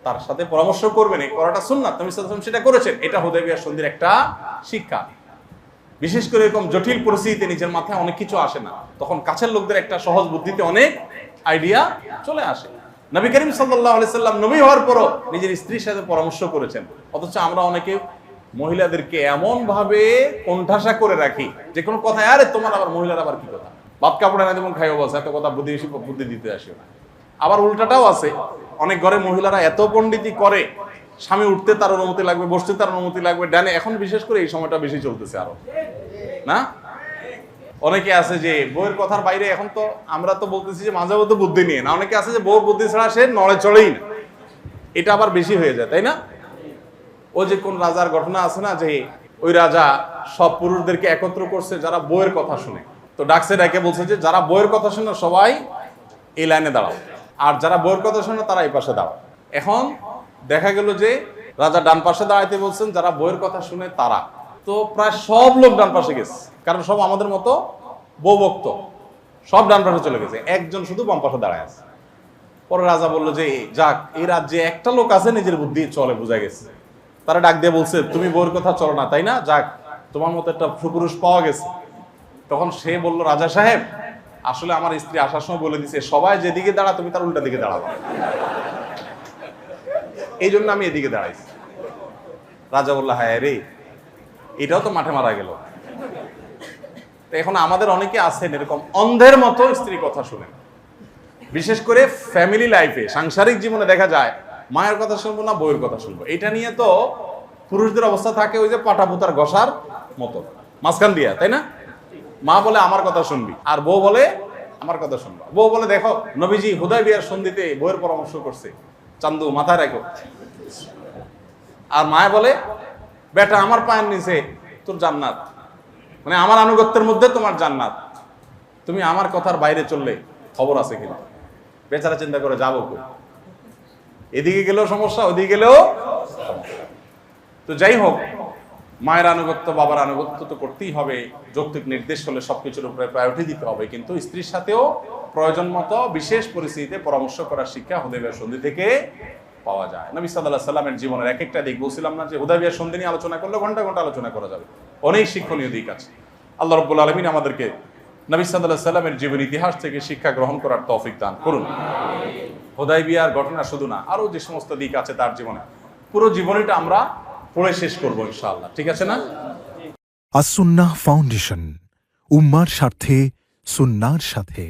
তার সাথে পরামর্শ করবেন, এই করাটা সুন্নাত, নবী সাল্লাল্লাহু আলাইহি ওয়াসাল্লাম সেটা করেছেন। এটা হুদায়বিয়ার সন্ধির একটা শিক্ষা। বিশেষ করে এরকম জটিল পরিস্থিতিতে নিজের মাথায় অনেক কিছু আসে না, তখন কাছের লোকদের একটা সহজ বুদ্ধিতে অনেক আইডিয়া চলে আসে। নবী করিম সাল্লাল্লাহু আলাইহি সাল্লাম নবী হওয়ার পরও নিজের স্ত্রীর সাথে পরামর্শ করেছেন, অথচ আমরা অনেকে মহিলাদেরকে এমন ভাবে কোণঠাসা করে রাখি যে কোনো কথায়, আরে তোমার আবার মহিলার আবার কি কথা, ভাত কাপড় এনে দেবেন খাইও, বলছে এত কথা বুদ্ধি দিতে আসিও না। আবার উল্টাটাও আছে, অনেক ঘরে মহিলারা এত পণ্ডিতি করে, স্বামী উঠতে তার অনুমতি লাগবে, বসতে তার অনুমতি লাগবে, ডানে, এখন বিশেষ করে এই সময়টা বেশি চলতেছে আরো না। অনেকে আছে যে বউয়ের কথার বাইরে, এখন তো আমরা তো বলতেছি যে মাঝে মধ্যে বুদ্ধি নিয়ে না, অনেকে আছে যে বউর বুদ্ধি ছাড়া সে নড়ে চড়েই না, এটা আবার বেশি হয়ে যায়, তাই না? ওই যে কোন রাজার ঘটনা আছে না, যে ওই রাজা সব পুরুষদেরকে একত্র করছে যারা বউয়ের কথা শুনে, তো ডাকছে, ডাকে বলছে যে যারা বউয়ের কথা শুনে সবাই এই লাইনে দাঁড়াও, আর যারা বউয়ের কথা শুনে তারা এই পাশে দাঁড়াও। এখন দেখা গেল যে রাজা ডান পাশে দাঁড়াইতে বলছেন, যারা বউয়ের কথা শুনে তারা, তো প্রায় সব লোক ডান পাশে গেছে, কারণ সব আমাদের মতো বউ ভক্ত, সব ডান পাশে চলে গেছে, একজন শুধু বাম পাশে দাঁড়ায় আছে। পরে রাজা বললো যে যাক, এই রাজ্যে একটা লোক আছে নিজের বুদ্ধি চলে, বোঝা গেছে। তারা ডাক দিয়ে বলছে, তুমি বউয়ের কথা চলো না, তাই না? যাক, তোমার মতো একটা সুপুরুষ পাওয়া গেছে। তখন সে বলল, রাজা সাহেব, আসলে আমার স্ত্রী আসার সময় বলে দিছে সবাই যেদিকে দাঁড়া তুমি তার উল্টা দিকে দাঁড়াবো, এই জন্য আমি এদিকে দাঁড়াইছি। রাজা বলল, হ্যাঁ রে, এটাও তো মাঠে মারা গেল। এখন আমাদের অনেকে আছেন এরকম অন্ধের মতো স্ত্রী কথা শুনেন, বিশেষ করে ফ্যামিলি লাইফে, সাংসারিক জীবনে দেখা যায় মায়ের কথা শুনবো না বউয়ের কথা শুনবো, এটা নিয়ে তো পুরুষদের অবস্থা থাকে ওই যে পাটা পুতার ঘষার মতো মাঝখান দিয়া, তাই না? মা বলে আমার কথা শুনবি, আর বউ বলে আমার কথা শুনবো। বউ বলে, দেখো নবীজি হুদায়বিয়ার সন্ধিতে বউয়ের পরামর্শ করছে, চান্দু মাথায় রাখো। আর মায়ে বলে, বেটা আমার পায়ের নিচে তোর জান্নাত, মানে আমার আনুগত্যের মধ্যে তোমার জান্নাত, তুমি আমার কথার বাইরে চললে খবর আছে কিনা। বেচারা চিন্তা করে, যাবো কই, এদিকে গেলেও সমস্যা, ওদিকে গেলেও। তো যাই হোক, মায়ের আনুগত্য, বাবার আনুগত্য তো করতেই হবে, যৌক্তিক নির্দেশ হলে সবকিছুর উপরে প্রায়োরিটি দিতে হবে, কিন্তু স্ত্রীর সাথেও প্রয়োজন মতো বিশেষ পরিস্থিতিতে পরামর্শ করার শিক্ষা হুদায়বিয়ার সন্ধি থেকে পাওয়া যায়। নবী সাল্লাল্লাহু আলাইহি সাল্লামের জীবনের এক একটা দিক, বলছিলাম না যে হুদায়বিয়ার সন্ধি নিয়ে আলোচনা করলে ঘন্টা ঘন্টা আলোচনা করা যাবে, অনেক শিক্ষণীয় দিক আছে। আল্লাহ রাব্বুল আলামিন আমাদেরকে নবী সাল্লাল্লাহু আলাইহি সাল্লামের জীবন ইতিহাস থেকে শিক্ষা গ্রহণ করার তৌফিক দান করুন। হুদায়বিয়ার ঘটনা শুধু না, আরো যে সমস্ত দিক আছে তার জীবনে, পুরো জীবনীটা আমরা পড়ে শেষ করবো ইনশাআল্লাহ, ঠিক আছে না? আস-সুন্নাহ ফাউন্ডেশন, উম্মার স্বার্থে সুন্নাহর সাথে।